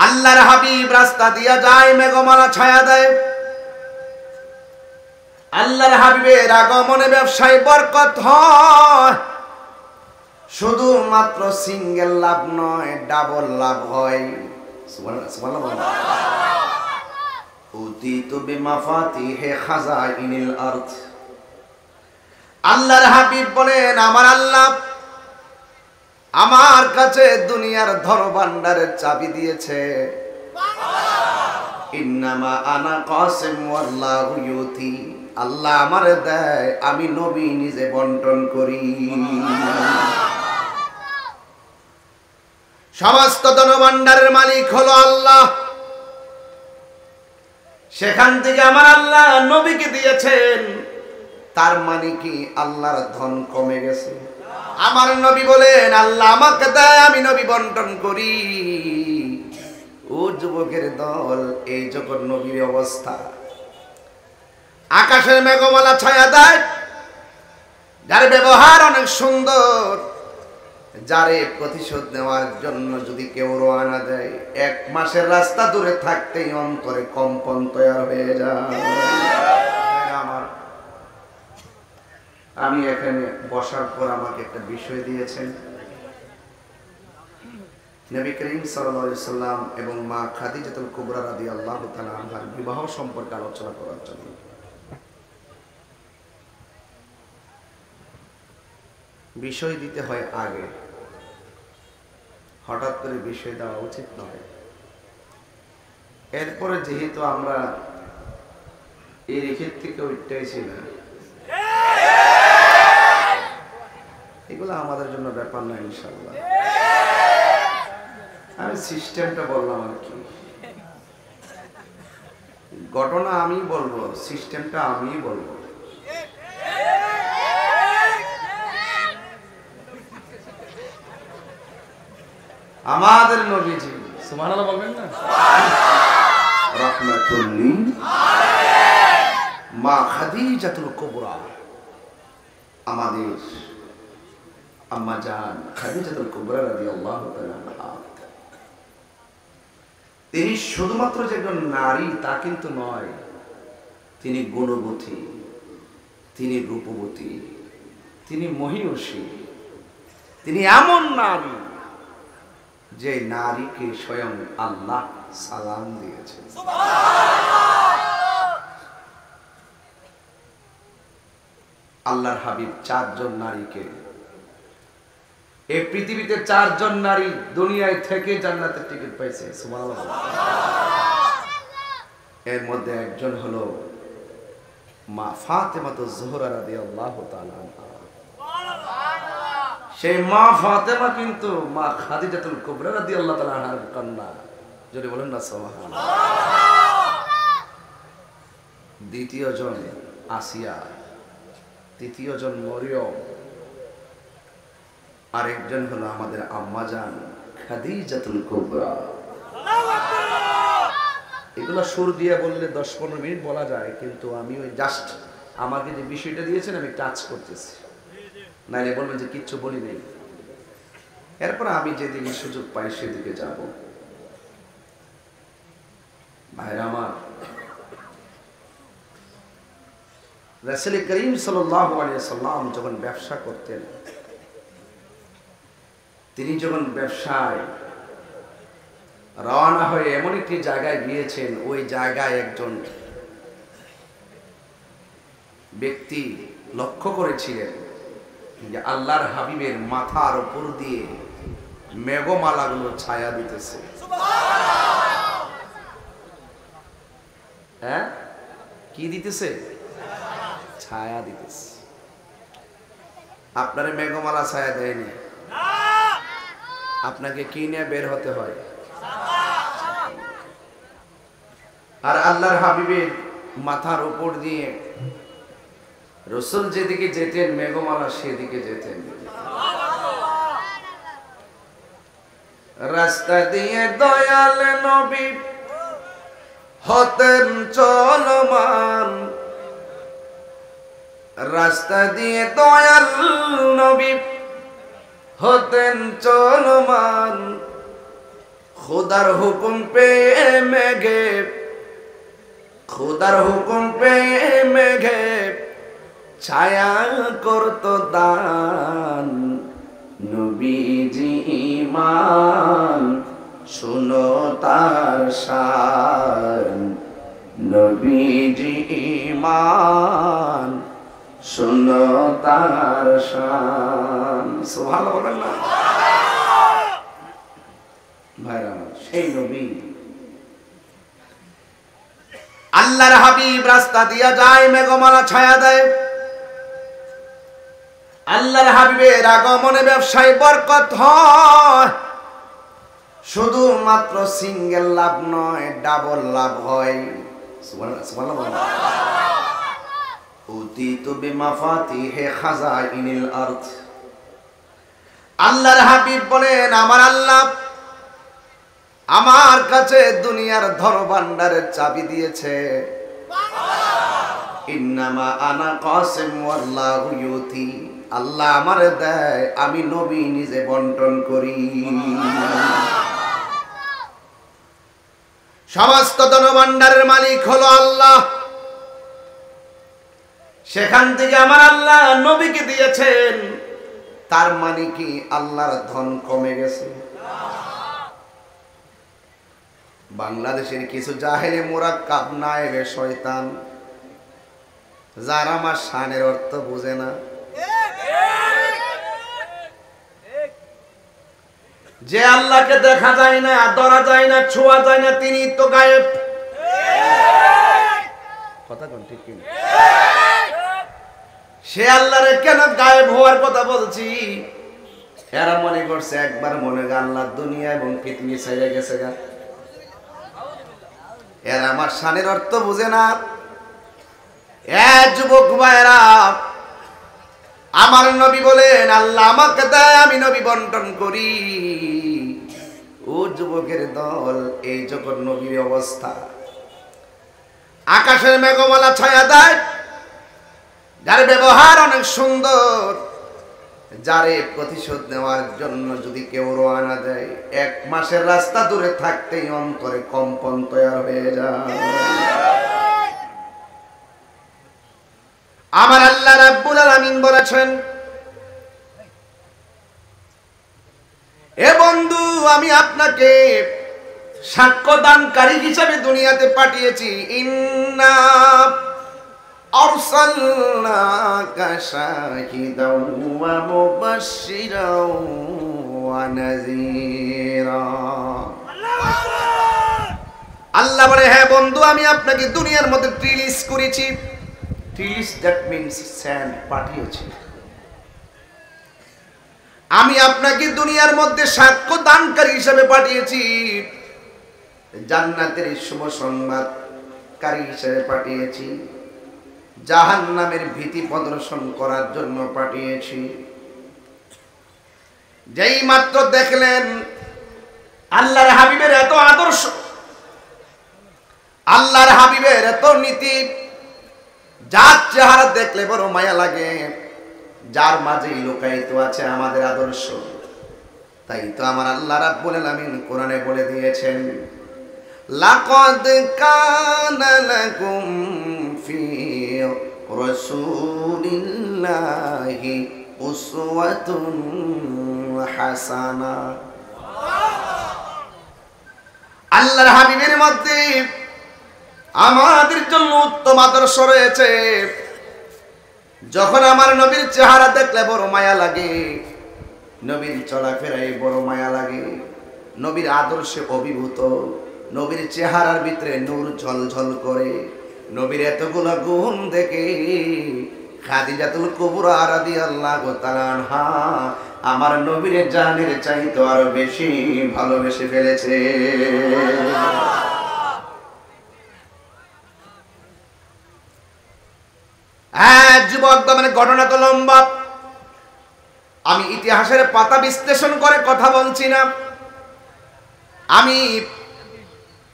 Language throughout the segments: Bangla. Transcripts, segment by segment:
আল্লাহর হাবিব রাস্তা দিয়া যায়, মেঘমালা ছায়া দেয়। আল্লাহর হাবিবের আগমনে ব্যবসায় বরকত হয়। শুধুমাত্র সিঙ্গেল লাভ নয়, ডাবল লাভ হয়। সুবহানাল্লাহ। উতিতু বিমাফাতিহি খাযাইনিল আরদ। আল্লাহর হাবিব বলেন, আমার আল্লাহ আমার কাছে দুনিয়ার ধনভাণ্ডারের চাবি দিয়েছে। ইন্নামা আনা কাসিম ওয়াল্লাহু ইউতি। আল্লাহ আমারে দেয়, আমি নবী নিজে বন্টন করি। সমস্ত ধনভাণ্ডারের মালিক হলো আল্লাহ। সেখান থেকে আমার আল্লাহ নবীকে দিয়েছেন। তার মানে কি আল্লাহর ধন কমে গেছে? আমার নবী বলেন, আল্লাহ আমাকে দেয়, আমি নবী বন্টন করি। ও যুবকের দল, এই যখন নবীর অবস্থা, আকাশের মেঘমালা ছায়া দেয়, যার ব্যবহার অনেক সুন্দর, যারে প্রতিশোধ নেওয়ার জন্য যদি কেউ রওনা দেয়, 1 মাসের রাস্তা দূরে থাকতেই অন্তরে কম্পন তৈরি হয়ে যায়। আমার আমি এখানে বসার পর আমাকে একটা বিষয় দিয়েছেন, নবী করিম সাল্লাল্লাহু আলাইহি সাল্লাম এবং মা খাদিজাতুল কুবরা রাদিয়াল্লাহু তাআলা আনহার বিবাহ সম্পর্কে আলোচনা করার জন্য। বিষয় দিতে হয় আগে, হঠাৎ করে বিষয় দেওয়া উচিত নয়। এরপরে যেহেতু আমরা এই রেখের থেকে উঠতেছি না, এগুলো আমাদের জন্য ব্যাপার না ইনশাআল্লাহ। আমি সিস্টেমটা বললাম আর কি, ঘটনা আমি বলবো, সিস্টেমটা আমি বলবো। আমাদের নবীজি সুবহানাল্লাহ বলবেন না, রাহমাতুল লিল মা খাদিজাতুল কুবরা, আমাদের আম্মা জান খাদিজাতুল কুবরা রাদিয়াল্লাহু তাআলা আনহা, তিনি শুধুমাত্র যে একজন নারী তা কিন্তু নয়, তিনি গুণবতী, তিনি রূপবতী, তিনি মহিয়সী, তিনি এমন নারী যে নারীকে স্বয়ং আল্লাহ সালাম দিয়েছেন। আল্লাহর হাবিব 4 জন নারীকে, এই পৃথিবীতে 4 জন নারী দুনিয়ায় থেকে জান্নাতের টিকিট পাইছে। সুবহানাল্লাহ। এর মধ্যে একজন হলো মা ফাতেমাতুজ জোহরা রাদিয়াল্লাহু তাআলা আনহা। সেই মা ফাতেমা কিন্তু মা খাদিজাতুল কুবরা রাদিয়াল্লাহু তাআলা আনহার কন্যা। যদি বলেন না সুবহানাল্লাহ। দ্বিতীয় জন আসিয়া, তৃতীয় জন মরিয়ম, আরেকজন হলো আমাদের আম্মা জান খাদিজাতুল কুবরা। এগুলো সুর দিয়ে বললে 10-15 মিনিট বলা যায়, কিন্তু আমি ওই জাস্ট আমাকে যে বিষয়টা দিয়েছেন আমি টাচ করতেছি, নাইলে বলবেন যে কিচ্ছু বলি নেই। এরপর আমি যেদিকে সুযোগ পাই সেদিকে যাব। ভাইরা আমার, রাসূল করিম সাল্লাল্লাহু আলাইহি সাল্লাম যখন ব্যবসা করতেন, তিনি যখন ব্যবসায় রওনা হয়ে এমন একটি জায়গায় গিয়েছেন, ওই জায়গায় একজন ব্যক্তি লক্ষ্য করেছিলেন যে আল্লাহর হাবিবের মাথার উপর দিয়ে মেঘমালাগুলো ছায়া দিতেছে। হ্যাঁ, কি দিতেছে? ছায়া দিতেছে। আপনারে মেঘমালা ছায়া দেয়নি, আপনাকে কি নিয়ে বের হতে হয়? আর আল্লাহর হাবিবের মাথার উপর দিয়ে রাসূল যেদিকে যেতেন মেঘমালা সেদিকে যেতেন। রাস্তা দিয়ে দয়াল নবী হতেন চলমান, রাস্তা দিয়ে দয়াল নবী হতেন চলমান, खुदार हुकुम पे मेघे, खुदार हुकुम पे मेघे ছায়া করতো দান, নবীজি ঈমান শুনো তার শান, নবীজি ঈমান শুনো তার শান। সুবহানাল্লাহ বলেন না ভাইরা, সেই নবী আল্লাহর হাবিব রাস্তা দিয়া যায়, মেঘমালা ছায়া দেয়। আল্লাহর হাবিবের আগমনে ব্যবসায় বরকত হয়, শুধুমাত্র সিঙ্গেল লাভ নয়, ডাবল লাভ হয়। সুবহানাল্লাহ। উতিতু বিমাফাতিহি খাযাইনিল আরদ। আল্লাহর হাবিব বলেন, আমার আল্লাহ আমার কাছে দুনিয়ার ধনভাণ্ডারের চাবি দিয়েছে। ইন্নামা আনা কাসিম ওয়াল্লাহু ইউতি। আল্লাহ আমারে দেয়, আমি নবী নিজে বন্টন করি। সমস্ত ধনভাণ্ডারের মালিক হলো আল্লাহ। সেখান থেকে আমার আল্লাহ নবীকে দিয়েছেন, তার মানে কি আল্লাহর ধন কমে গেছে? বাংলাদেশের কিছু জাহেলে মুরাক্কাব নায়েবে শয়তান, যারা আমার শানের অর্থ বুঝে না, যে আল্লাহকে দেখা যায় না, ধরা যায় না, ছোঁয়া যায় না, তিনি তো গায়েব। কথা কোন ঠিক কি? সে আল্লাহরে কেন গায়েব হওয়ার কথা বলছি? এরা মনে করছে একবার মনে গা আল্লাহ দুনিয়া এবং পৃথিবী ছেড়ে গেছে গা। এরা আমার শানের অর্থ বুঝে না। যুবক ভাইরা, আমার নবী বলেন, আল্লাহ আমাকে দেয়, আমি নবী বন্টন করি। ও যুবকের দল, এই যখন নবীর অবস্থা, আকাশের মেঘমালা ছায়া দেয়, যার ব্যবহার অনেক সুন্দর, যারে প্রতিশোধ নেওয়ার জন্য যদি কেউ রওনা দেয়, 1 মাসের রাস্তা দূরে থাকতেই অন্তরে কম্পন তৈরি হয়ে যায়। আমার আল্লাহ রাব্বুল আলামিন বলেছেন, এ বন্ধু, আমি আপনাকে সাক্ষ্যদানকারী হিসেবে দুনিয়াতে পাঠিয়েছি। ইন্না আরসালনাকা শাহিদাও ওয়া মুবাশশিরাও ওয়া নাযীরা। আল্লাহ বলে, হ্যাঁ বন্ধু, আমি আপনাকে দুনিয়ার মধ্যে রিলিজ করেছি। রিলিজ, দ্যাট মিন্স সেন্ড, পাঠিয়েছি। আমি আপনাকে দুনিয়ার মধ্যে সাক্ষ্য দানকারী হিসেবে পাঠিয়েছি, জান্নাতের শুভ সংবাদকারী হিসেবে পাঠিয়েছি, জাহান্নামের ভীতি প্রদর্শন করার জন্য পাঠিয়েছি। যেই মাত্র দেখলেন আল্লাহর হাবিবের এত আদর্শ, আল্লাহর হাবিবের এত নীতি, যার চেহারা দেখলে বড় মায়া লাগে, যার মাঝেই লুকায়িত আছে আমাদের আদর্শ। তাই তো আমার আল্লাহ রাব্বুল আলামিন কোরআনে বলে দিয়েছেন, লাকাদ কানা লাকুম ফি রাসূলিল্লাহি উসওয়াতুন হাসানা। আল্লাহর হাবিবের মধ্যে আমাদের জন্য উত্তম আদর্শ রয়েছে। যখন আমার নবীর চেহারা দেখলে বড় মায়া লাগে, নবীর চলাফেরায় বড় মায়া লাগে, নবীর আদর্শে অভিভূত, নবীর চেহারার ভিতরে নূর ঝলঝল করে, নবীর এতগুলো গুণ দেখে খাদিজাতুল কুবরা রাদিয়াল্লাহু তাআলা আনহা আমার নবীর জানের চাইতে আরো বেশি ভালোবেসে ফেলেছে। যুবক, মানে ঘটনা তো লম্বা, আমি ইতিহাসের পাতা বিশ্লেষণ করে কথা বলছি না। আমি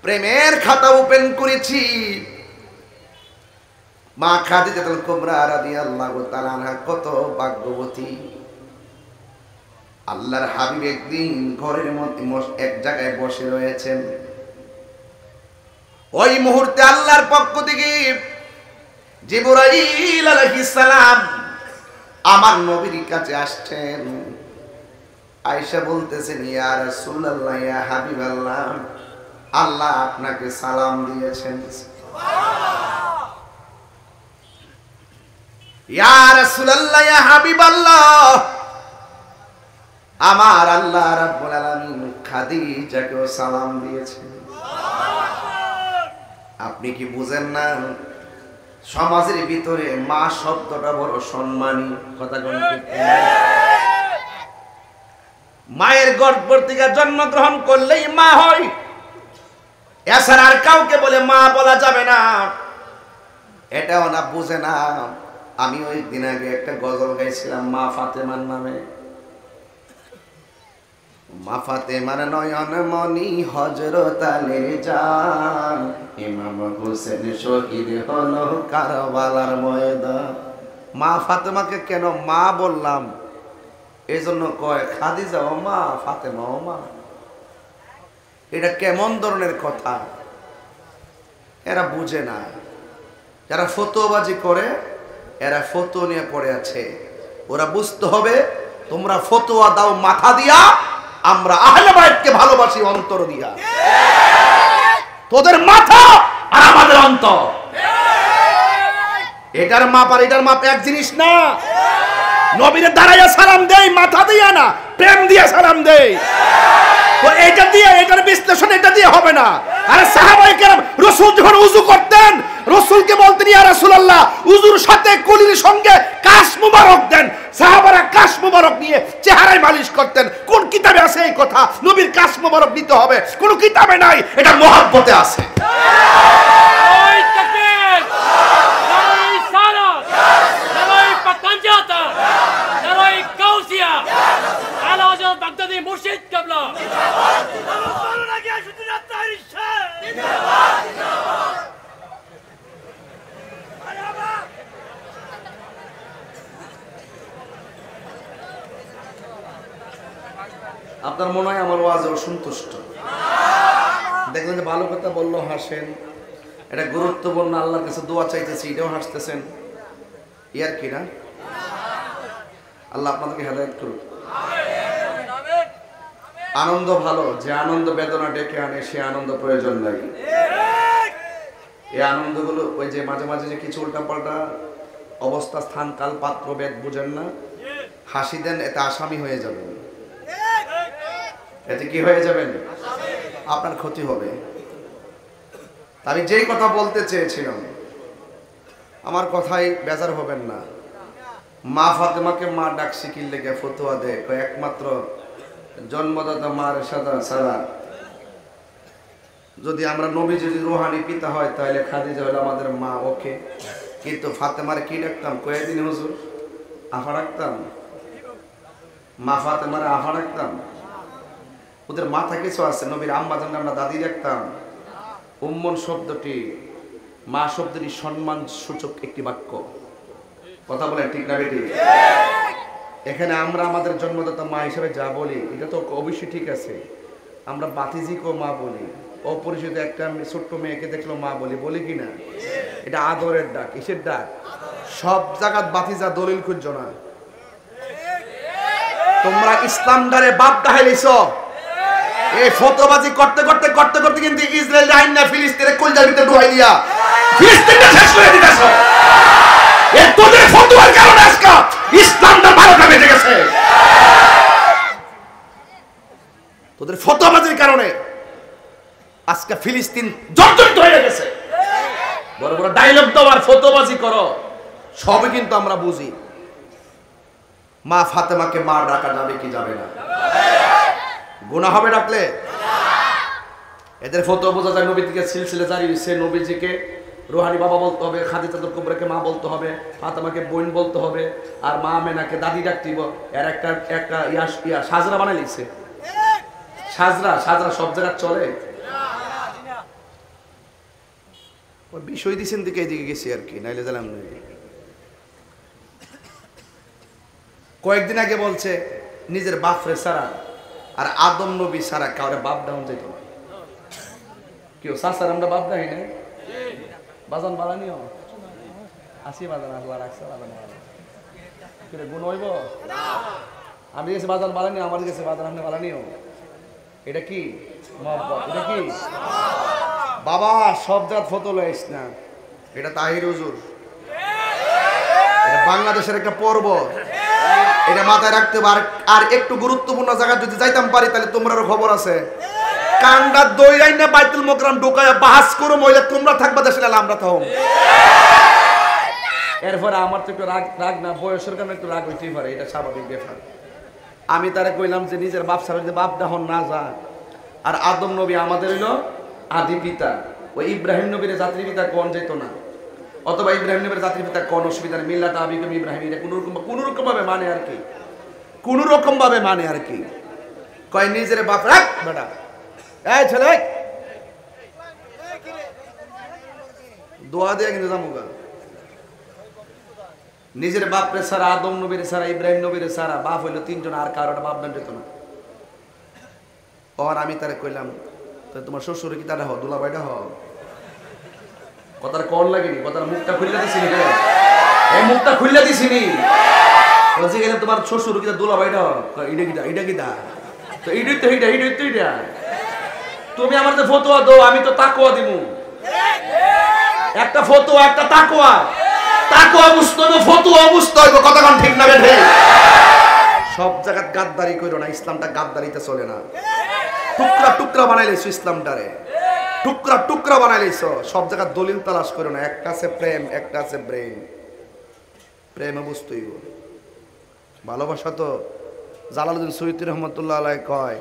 প্রেমের খাতা ওপেন করেছি। মা খাদিজাতুল কুবরা রাদিয়াল্লাহু তাআলা আনহা কত ভাগ্যবতী। আল্লাহর হাবিব একদিন ঘরের মধ্যে এক জায়গায় বসে রয়েছেন। ওই মুহূর্তে আল্লাহর পক্ষ থেকে জিবরাইল আলাইহিস সালাম আমার নবীর কাছে আসছেন। আয়েশা বলতেছেন, ইয়া রাসূলুল্লাহ, ইয়া হাবিবাল্লাহ, আল্লাহ আপনাকে সালাম দিয়েছেন। ইয়া রাসূলুল্লাহ, ইয়া হাবিবাল্লাহ, আমার আল্লাহ রাব্বুল আলামিন খাদিজাকেও সালাম দিয়েছেন। আপনি কি বুঝেন না সমাজের ভিতরে মা শব্দটা বড় সম্মানী? কথা কোন ঠিক? মায়ের গর্ভ থেকে জন্মগ্রহণ করলেই মা হয়, এছাড়া আর কাউকে বলে মা বলা যাবে না। এটাও না বুঝে না। আমি ওই দিন আগে একটা গজল গাইছিলাম মা ফাতেমার নামে। মা ফাতেমার নয়ন মনি হযরত আলীর জান, ইমাম হোসেন শহীদ হলো কারবালার ময়দান। মা ফাতেমাকে কেন মা বললাম? এজন্য কয় খাদিজা ও মা, ফাতেমা ও মা। এটা কেমন ধরনের কথা? এরা বুঝে না। যারা ফতোয়াবাজি করে এরা ফতোয়া নিয়ে পড়ে আছে। ওরা বুঝতে হবে তোমরা ফতোয়া দাও মাথা দিয়া, আমরা আহলে বাইতকে ভালোবাসি অন্তর দিয়া। তোদের মাথা আর আমাদের অন্তর, এটার মাপ আর এটার মাপ এক জিনিস না। নবীরে দাঁড়াইয়া সালাম দেই মাথা দিয়া না, প্রেম দিয়ে সালাম দেই। তো এটা দিয়ে, এটার বিশ্লেষণ এটা দিয়ে হবে না। আরে সাহাবায়ে কেরাম রাসূল যখন ওযু করতেন, রাসূলকে বলতেন, ইয়া রাসূলুল্লাহ, ওযুর সাথে কুলির সঙ্গে কাশ মুবারক দেন। সাহাবারা কাশ মুবারক নিয়ে চেহারায় মালিশ করতেন। কোন কিতাবে আছে এই কথা? নবীর কাশ মুবারক নিতে হবে, কোন কিতাবে নাই। এটা মহব্বতে আছে। ওই তাকবীর, নারায়ে সালাত, নারায়ে পাতানজাতা, নারায়ে কাউসিয়া, আলা হযরত বাগদাদি মুর্শিদ কিবলা। ভালো লাগে শুধু রাতের ইশারা। জিন্দাবাদ, জিন্দাবাদ। আপনার মনে হয় আমার ওয়াজে অসন্তুষ্ট? দেখলেন যে ভালো কথা বললো হাসেন, এটা গুরুত্বপূর্ণ, আল্লাহর কাছে দোয়া চাইতেছি, এটাও হাসতেছেন। ইয়ার কি না? আল্লাহ আপনাদেরকে হেদায়েত করুন। আনন্দ ভালো, যে আনন্দ বেদনা ডেকে আনে সে আনন্দ প্রয়োজন লাগে। এই আনন্দগুলো ওই যে মাঝে মাঝে যে কিছু উল্টাপাল্টা অবস্থা, স্থান, কাল, পাত্র, ভেদ বুঝেন না, হাসি দেন, এতে আসামি হয়ে যাবেন। এতে কি হয়ে যাবেন? আপনার ক্ষতি হবে। আমি যেই কথা বলতে চেয়েছিলাম, আমার কথাই বেজার হবেন না। মা ফাতেমাকে মা ডাকছি কি লেগে ফতোয়া দেয়, একমাত্র জন্মদাতা মার সাদা ছাড়া যদি আমরা নবী যদি রুহানি পিতা হয় তাহলে খাদিজা হলো আমাদের মা, ওকে। কিন্তু ফাতেমার কি ডাকতাম? কয়েকদিন হুজুর আফা ডাকতাম, মা ফাতেমার আফা ডাকতাম। ওদের মাথা কিছু আছে। নবীর আম্মা জান আমরা দাদি ডাকতাম। উম্মন শব্দটি, মা শব্দটি সম্মান সূচক একটি বাক্য। কথা বলেন ঠিক না বেটি? এখানে আমরা আমাদের জন্মদাতা মা হিসেবে যা বলি এটা তো অবশ্যই ঠিক আছে। আমরা বাতিজিকেও মা বলি, অপরিচিত একটা ছোট্ট মেয়েকে দেখলো মা বলি, বলি কি না? এটা আদরের ডাক, কিসের ডাক? সব জায়গাত বাতিজা দলিল খুঁজছো না। তোমরা ইসলাম দ্বারে বাপ ডাহাইলিছ। এই ফতোয়াবাজি করতে করতে করতে করতে কিন্তু ইসরায়েল আইন না ফিলিস্তিনের কলজার ভিতরে ঢুকাই দিয়া ফিলিস্তিনকে শেষ করে দিতেছ। এই তোদের ফতোয়ার কারণে আজকে ইসলামটা ভারতে বেঁচে গেছে। তোদের ফতোয়াবাজির কারণে আজকে ফিলিস্তিন জর্জরিত হয়ে গেছে। বড় বড় ডায়লগ দাও আর ফতোয়াবাজি করো, সবই কিন্তু আমরা বুঝি। মা ফাতেমাকে মা ডাকা যাবে কি যাবে না? গুনাহ হবে ডাকলে? এদের ফতোয়া বোঝা যায় নবী থেকে সিলসিলা জারি হয়েছে। নবীজিকে রুহানি বাবা বলতে হবে, খাদিজাতুল কুবরাকে মা বলতে হবে, ফাতেমাকে বোন বলতে হবে, আর মা আমেনাকে দাদি ডাকতে হবে। এর একটা একটা সাজরা বানাই লিখছে। সাজরা সাজরা সব জায়গায় চলে। বিষয় দিচ্ছেন দিকে এইদিকে গেছি আর কি, নাইলে জানলাম না। কয়েকদিন আগে বলছে নিজের বাপরে ছাড়া আর আদম নবী ছাড়া কাউরে বাপ ডাউন যেত না। কেউ চাচার আমরা বাপ দেয় না, বাজান বাড়ানিও আসি বাজান আল্লাহ রাখছে বাজান গুণ হইব। আমি গেছি বাজান বাড়ানি, আমার গেছে বাজান আপনি বাড়ানিও। এটা কি মহব্বত? এটা কি বাবা সব জাত ফটো লইস না, এটা তাহির হুজুর, এটা বাংলাদেশের একটা পর্ব, এটা মাথায় রাখতে হবে। আর একটু গুরুত্বপূর্ণ জায়গা যদি যাইতাম পারি তাহলে তোমরারও খবর আছে। কান্ডা দই আইনা বাইতুল মোকরাম ঢোকায়া বাহাস করো মহিলা, তোমরা থাকবা দেশে নাহলে আমরা থাকব। এরপরে আমার তো একটু রাগ না, বয়সের কারণে একটু রাগ হইতেই পারে, এটা স্বাভাবিক ব্যাপার। আমি তারা কইলাম যে নিজের বাপ ছাড়া যদি বাপ দাহন না যা। আর আদম নবী আমাদের হইল আদি পিতা, ওই ইব্রাহিম নবীর জাতির পিতা কোন যেত না, অথবা ইব্রাহিম নবীর জাতির পিতা কোন অসুবিধা নেই, মিল্লাত আবিকুম ইব্রাহিম, এটা কোনোরকম ভাবে মানে আর কি, কোনোরকম ভাবে মানে আর কি। কয় নিজের বাপ রাখ বেটা, এই ছেলে দোয়া দিয়ে কিন্তু জামুগা। নিজের বাপরে ছাড়া, আদম নবীর ছাড়া, ইব্রাহিম নবীর ছাড়া বাপ হইলো তিনজন, আর কারোটা বাপ দান যেত না। আর আমি তারে কইলাম তো তোমার শ্বশুর কি তারা হ দুলা ভাইটা হ, কথার কল লাগেনি, কথার মুখটা খুললে দিছিনি, এই মুখটা খুললে দিছিনি। বলছি গেলাম তোমার শ্বশুর কি দুলা ভাইটা হ, এটা কিটা এটা কিটা, তো এইটাই তো এইটা এইটাই তো এইটা। তুমি আমার যে ফতোয়া দাও আমি তো তাকওয়া দিমু, একটা ফতোয়া একটা তাকওয়া, তাকওয়া বুঝতে হবে ফতোয়া বুঝতে হবে, কথা কোন ঠিক না বেঠে। সব জায়গায় গাদ্দারি করো না, ইসলামটা গাদ্দারিতে চলে না। টুকরা টুকরা বানাই লাইছো ইসলামটারে, টুকরা টুকরা বানাই লাইছো। সব জায়গায় দলিল তালাশ করো না, একটা আছে প্রেম একটা আছে ব্রেন। প্রেমে বুঝতেই ভালোবাসা তো জালালউদ্দিন সৈয়দী রহমতুল্লাহ আলাইহি কয়,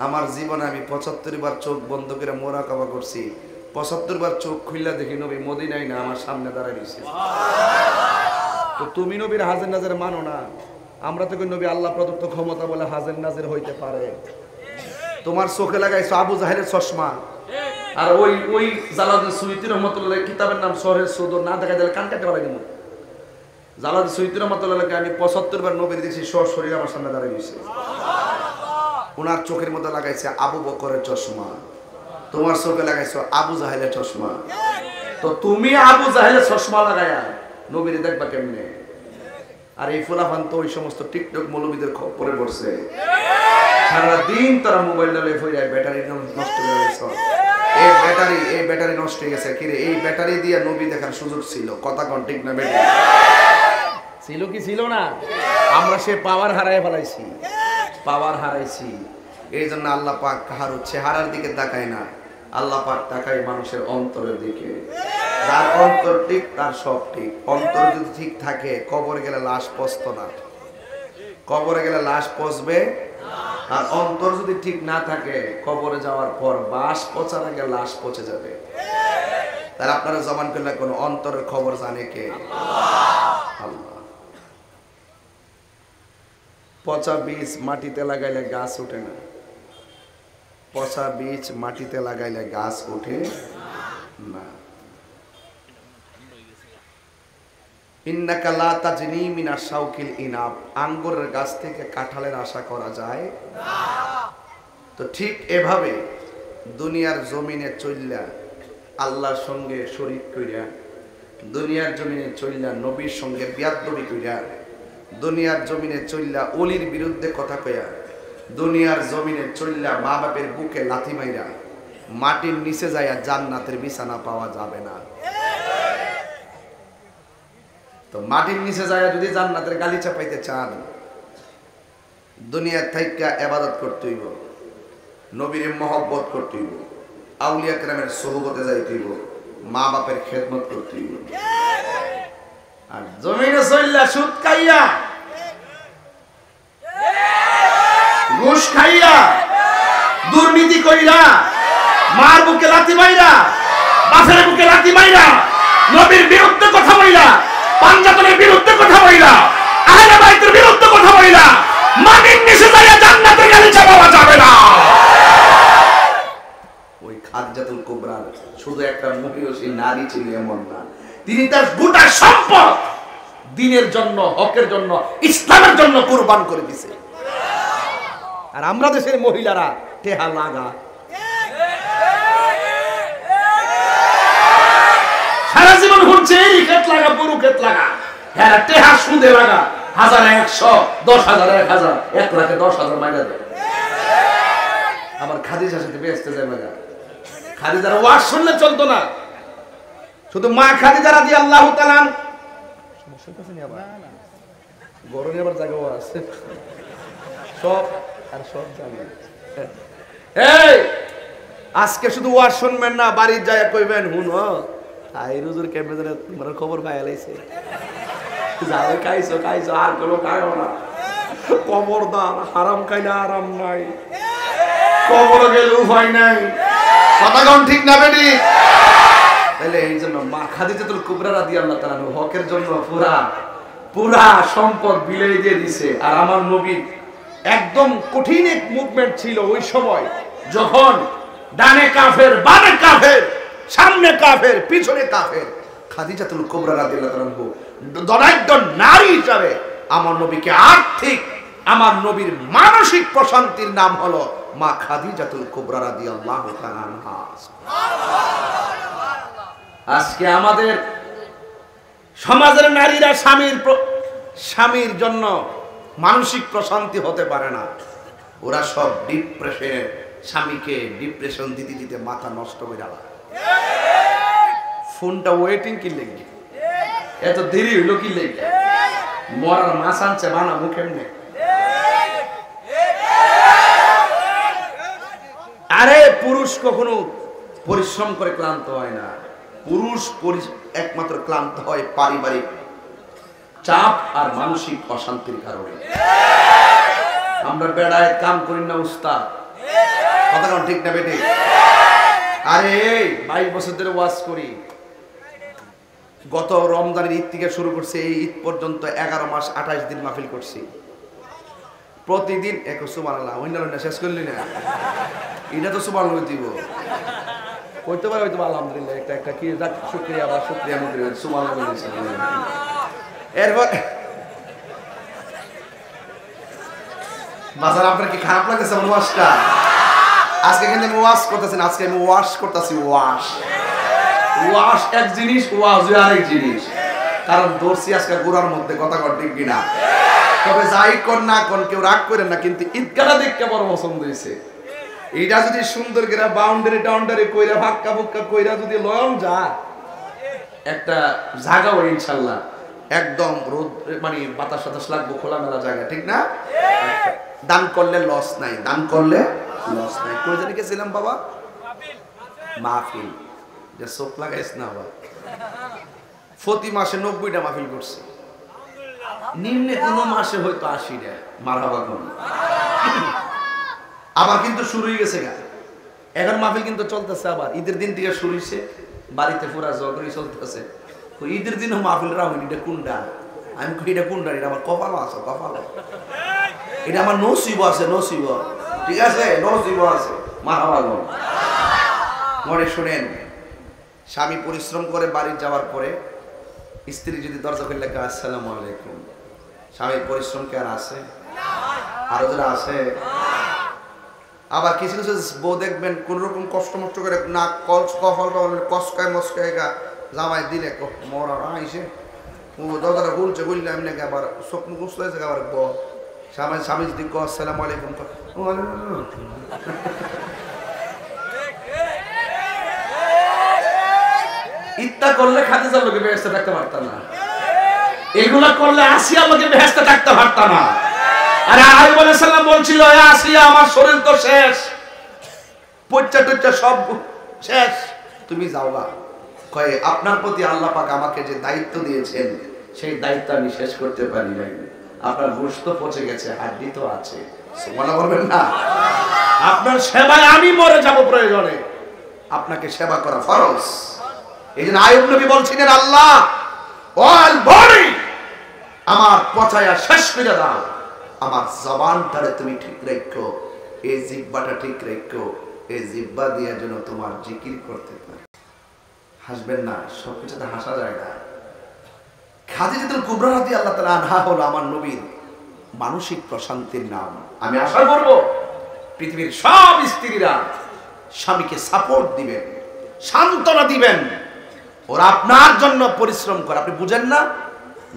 আমার জীবনে আমি ৭৫ বার চোখ বন্ধ করে মোরাকাবা করছি, ৭৫ বার চোখ খুললা দেখি নবী মদিনায় না আমার সামনে দাঁড়ায় রয়েছে। তো তুমি নবীর হাজির নাজির মানো না, আমরা তো নবী আল্লাহ প্রদত্ত ক্ষমতা বলে হাজির নাজির হইতে পারে। তোমার চোখে লাগাইছো আবু জাহেলের চশমা, আর ওই ওই জালালউদ্দিন সৈয়দী রহমতুল্লাহ কিতাবের নাম শরহে সুদূর, না দেখা দিলে কান কাটতে পারে। জালালউদ্দিন সৈয়দী রহমতুল্লাহকে আমি ৭৫ বার নবীর দেখছি সশরীরে আমার সামনে দাঁড়িয়ে রয়েছে। ওনার চোখের মধ্যে লাগাইছে আবু বকরের চশমা, তোমার চোখে লাগাইছো আবু জাহেলের চশমা। তো তুমি আবু জাহেলের চশমা লাগায়া নবীরে দেখবা কেমনে? আর এই ফুলাফান তো ওই সমস্ত টিকটক মৌলবীদের খপ্পরে পড়ছে, সারাদিন তারা মোবাইল ডালে ফিরে ব্যাটারি নষ্ট হয়ে গেছে। এই ব্যাটারি নষ্ট হয়ে গেছে, কিরে এই ব্যাটারি দিয়ে নবী দেখার সুযোগ ছিল, কথা কোন ঠিক না বেটা? ছিল কি ছিল না? আমরা সে পাওয়ার হারাই ফেলাইছি, পাওয়ার হারাইছি। এই জন্য আল্লাহ পাক কাহার চেহারার দিকে তাকায় না, আল্লাহ পাক তাকায় মানুষের অন্তরের দিকে। যার অন্তর ঠিক তার সব ঠিক। অন্তর যদি ঠিক থাকে কবরে গেলে লাশ পচতো না, কবরে গেলে লাশ পচবে। আর অন্তর যদি ঠিক না থাকে কবরে যাওয়ার পর বাস পচার আগে লাশ পচে যাবে। তাহলে আপনারা জবান করলে কোন অন্তরের খবর জানে কে? আল্লাহ। পচা বীজ মাটিতে লাগাইলে গাছ ওঠে না, পচা বীজ মাটিতে লাগাইলে গাছ ওঠে না। ইন্নাকা লা তাজনি মিনা শাউকিল ইনাব, আঙ্গুরের গাছ থেকে কাঁঠালের আশা করা যায় না। তো ঠিক এভাবে দুনিয়ার জমিনে চইল্লা আল্লাহর সঙ্গে শরীক কইরা, দুনিয়ার জমিনে চইল্লা নবীর সঙ্গে বিয়াদবি কইরা, দুনিয়ার জমিনে চইল্লা ওলির বিরুদ্ধে কথা কইয়া, দুনিয়ার জমিনে চইল্লা মা বাপের বুকে লাথি মাইরা মাটির নিচে যাইয়া জান্নাতের বিছানা পাওয়া যাবে না। তো মাটির নিচে যায় যদি জান্নাতের গালিচা পাইতে চান, দুনিয়ার থাইকা ইবাদত করতে হইব, নবীর মহব্বত করতে হইব, আউলিয়া কেরামের সোহবতে যাইতে হইব, মা বাপের খেদমত করতে হইব। আর জমিনে চইল্লা সুদ খাইয়া, ঘুষ খাইয়া, দুর্নীতি কইরা, মার বুকে লাথি মাইরা, বাপের বুকে লাথি মাইরা, নবীর বিরুদ্ধে কথা বইলা, পাঞ্জাতনের বিরুদ্ধে কথা বইলা, আহলে বাইতের বিরুদ্ধে কথা বইলা, মাটির নিচে যাইয়া জান্নাতের গালিচা পাওয়া যাবে না। ওই খাদিজাতুল কুবরার শুধু একটা মহিষী নারী ছিল এমন না, তিনি তার গোটা সম্পদ দ্বীনের জন্য, হকের জন্য, ইসলামের জন্য কুরবান করে দিয়েছে। আর আমরা দেশের মহিলারা টেহা লাগা, সারা জীবন হচ্ছে এই ক্ষেত লাগা, পুরো ক্ষেত লাগা, হ্যাঁ টেহা সুদে লাগা, 1000 100 10,000 1000 1 লাখে 10,000 মাইনা দেয়। আবার খাদিজার সাথে বেচতে যায় বাগা। খাদিজার ওয়াজ শুনলে চলতো না, শুধু মা খাদিজা রাদিয়াল্লাহু তাআলা সমস্যা আছে নি আবার গরমে আবার জায়গাও আছে সব আর সব জানেন। এই আজকে শুধু ওয়াজ শুনবেন না, বাড়ি যায় কইবেন হুনো আই রুজুর কেমনে জানে তোমার খবর পাইয়া লাইছে, যাও খাইছো খাইছো আর কোনো খাইও না, খবরদার হারাম খাইলে আরাম নাই, কবর গেলে উপায় নাই। কথা কোন ঠিক না বেটি? তাহলে এই জন্য মা খাদিজাতুল কুবরা রাদিয়াল্লাহু তাআলা হকের জন্য পুরা সম্পদ বিলিয়ে দিয়ে দিছে। আর আমার নবী একদম কঠিন এক মুভমেন্ট ছিল ওই সময়, যখন ডানে কাফের বামে কাফের সামনে কাফের পিছনে কাফের, খাদিজাতুল কুবরা রাদিয়াল্লাহু তাআলা দরাদ্র নারী হিসাবে আমার নবীকে আর্থিক, আমার নবীর মানসিক প্রশান্তির নাম হলো মা খাদিজাতুল কুবরা রাদিয়াল্লাহু তাআলা আনহা। আজকে আমাদের সমাজের নারীরা স্বামীর জন্য মানসিক প্রশান্তি হতে পারে না, ওরা সব ডিপ্রেশনে, স্বামীকে ডিপ্রেশন দিতে দিতে মাথা নষ্ট করে গেল। ফোনটা ওয়েটিং কি লেগে এত দেরি হইলো কি লেগে, মরার মাছ আনছে বানা মুখের নেই। আরে পুরুষ কখনো পরিশ্রম করে ক্লান্ত হয় না, পুরুষ একমাত্র ক্লান্ত হয় পারিবারিক চাপ আর মানসিক অশান্তির কারণে। আমরা বেড়ায় কাম করি না উস্তাদ, কথা কোন ঠিক না বেটি? আরে 22 বছর ধরে ওয়াজ করি, গত রমজানের ঈদ থেকে শুরু করছে এই ঈদ পর্যন্ত 11 মাস 28 দিন মাহফিল করছি, প্রতিদিন এক সুবহানাল্লাহ অন্য শেষ করলি না, এটা তো সুবহানাল্লাহ দিব কইতে পারে হয়তো আলহামদুলিল্লাহ একটা একটা কি যাক শুকরিয়া বা শুকরিয়া মন্ত্রী সুবহানাল্লাহ। এরপর বাজার আপনার কি খারাপ লাগতেছে আমার ওয়াজটা? আজকে কিন্তু আমি ওয়াজ করতেছি না, আজকে আমি ওয়াশ করতেছি। ওয়াশ এক জিনিস, ওয়াজ আরেক জিনিস, কারণ দর্শি আজকে গোড়ার মধ্যে কথা কর ঠিক কিনা। তবে যাই কর না কোন কেউ রাগ করেন না, কিন্তু ঈদগাহটা দেখতে বড় পছন্দ হয়েছে। এইটা যদি সুন্দর করে বাউন্ডারি টাউন্ডারি কইরা ফাক্কা ফুক্কা কইরা যদি লয়ন যা একটা জায়গা হয় ইনশাল্লাহ, একদম রোদ মানে বাতাস সাতাস লাগবো, খোলামেলা জায়গা, ঠিক না? দান করলে লস নাই, দান করলে লস নাই। কই জানি গেছিলাম বাবা? মাহফিল, যে চোখ লাগাইস না বাবা, প্রতি মাসে 90টা মাহফিল করছে, নিম্নে কোনো মাসে হয়তো 80টা। মারহাবা কোন আবার কিন্তু শুরু হয়ে গেছে গা, এখন মাহফিল কিন্তু চলতেছে, আবার ঈদের দিন থেকে শুরু হয়েছে, বাড়িতে পুরা জগরি চলতেছে। ঈদের দিনও মাহফিল রাহুল, এটা কোনটা? আমি কই এটা কোনটা? এটা আমার কপাল আছে, কপাল, এটা আমার নসিব আছে, নসিব, ঠিক আছে, নসিব আছে। মারহাবা কোন মনে শুনেন, স্বামী পরিশ্রম করে বাড়ি যাওয়ার পরে স্ত্রী যদি দরজা খুলে লেখা আসসালামু আলাইকুম, স্বামীর পরিশ্রম কি আর আছে? আরো যারা আছে। আবার কিছু কিছু বউ দেখবেন কোন রকম কষ্ট মষ্ট করে না কফলটা কসকায় মস্কায় গা জামাই দিলে মরা আইসে দরজাটা খুলছে, খুললে আমি নাকি আবার চোখ মুখ উঁচু হয়েছে, আবার স্বামী যদি কো আসসালামু আলাইকুম, ইত্যা করলে খাদিজার লোকে বেহেশতে থাকতে পারতাম না, এগুলা করলে আসিয়ার লোকে বেহেশতে থাকতে পারতাম না। আরে আইয়ুব আলাইহিস সালাম বলছিল, আসিয়া আমার শরীর তো শেষ, পচ্চা টচ্চা সব শেষ, তুমি যাওগা। কয়ে আপনার প্রতি আল্লাহ পাক আমাকে যে দায়িত্ব দিয়েছেন সেই দায়িত্ব আমি শেষ করতে পারি নাই, আপনার গোশত পচে গেছে, হাড্ডি তো আছে, সুবহানাল্লাহ বলবেন না? আপনার সেবায় আমি মরে যাব প্রয়োজনে, আপনাকে সেবা করা ফরজ। এই জন্য আইয়ুব নবী বলছিলেন, আল্লাহ অল বডি আমার পচায়া শেষ করে দাও, আমার জবানটারে তুমি ঠিক রাখো, এই জিহ্বাটা ঠিক রাখো, এই জিহ্বা দিয়ে যেন তোমার জিকির করতে পারে। হাসবেন না, সবকিছুতে হাসা যায় না। খাদিজাতুল কুবরা রাদিয়াল্লাহু তাআলা আনহা হলো আমার নবীর মানসিক প্রশান্তির নাম। আমি আশা করব পৃথিবীর সব স্ত্রীরা স্বামীকে সাপোর্ট দিবেন, সান্ত্বনা দিবেন, ওরা আপনার জন্য পরিশ্রম করে। আপনি বুঝেন না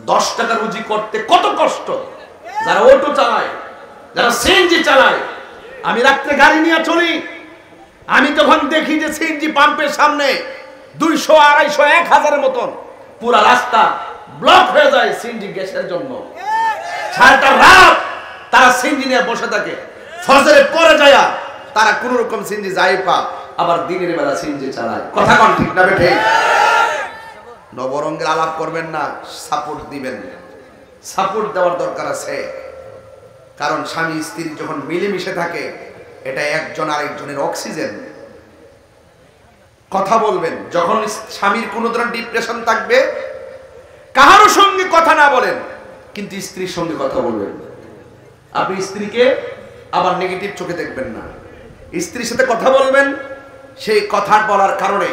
10 টাকা রুজি করতে কত কষ্ট। যারা অটো চালায়, যারা সিএনজি চালায়, আমি রাত্রে গাড়ি নিয়ে চলি, আমি তখন দেখি যে সিএনজি পাম্পের সামনে 200, 250, 1000-এর মতন পুরা রাস্তা ব্লক হয়ে যায় সিএনজি গ্যাসের জন্য। সারাটা রাত তারা সিএনজি নিয়ে বসে থাকে, ফজরে পরে যায় তারা কোন রকম সিএনজি যাই পা, আবার দিনের বেলা সিএনজি চালায়। কথা কোন ঠিক না বেঠে? নবরঙ্গের আলাপ করবেন না, সাপোর্ট দিবেন। সাপোর্ট দেওয়ার দরকার আছে, কারণ স্বামী স্ত্রী যখন মিলেমিশে থাকে এটা একজন আরেকজনের অক্সিজেন। কথা বলবেন, যখন স্বামীর কোনো ধরনের ডিপ্রেশন থাকবে কারোর সঙ্গে কথা না বলেন, কিন্তু স্ত্রীর সঙ্গে কথা বলবেন। আপনি স্ত্রীকে আবার নেগেটিভ চোখে দেখবেন না, স্ত্রীর সাথে কথা বলবেন। সেই কথা বলার কারণে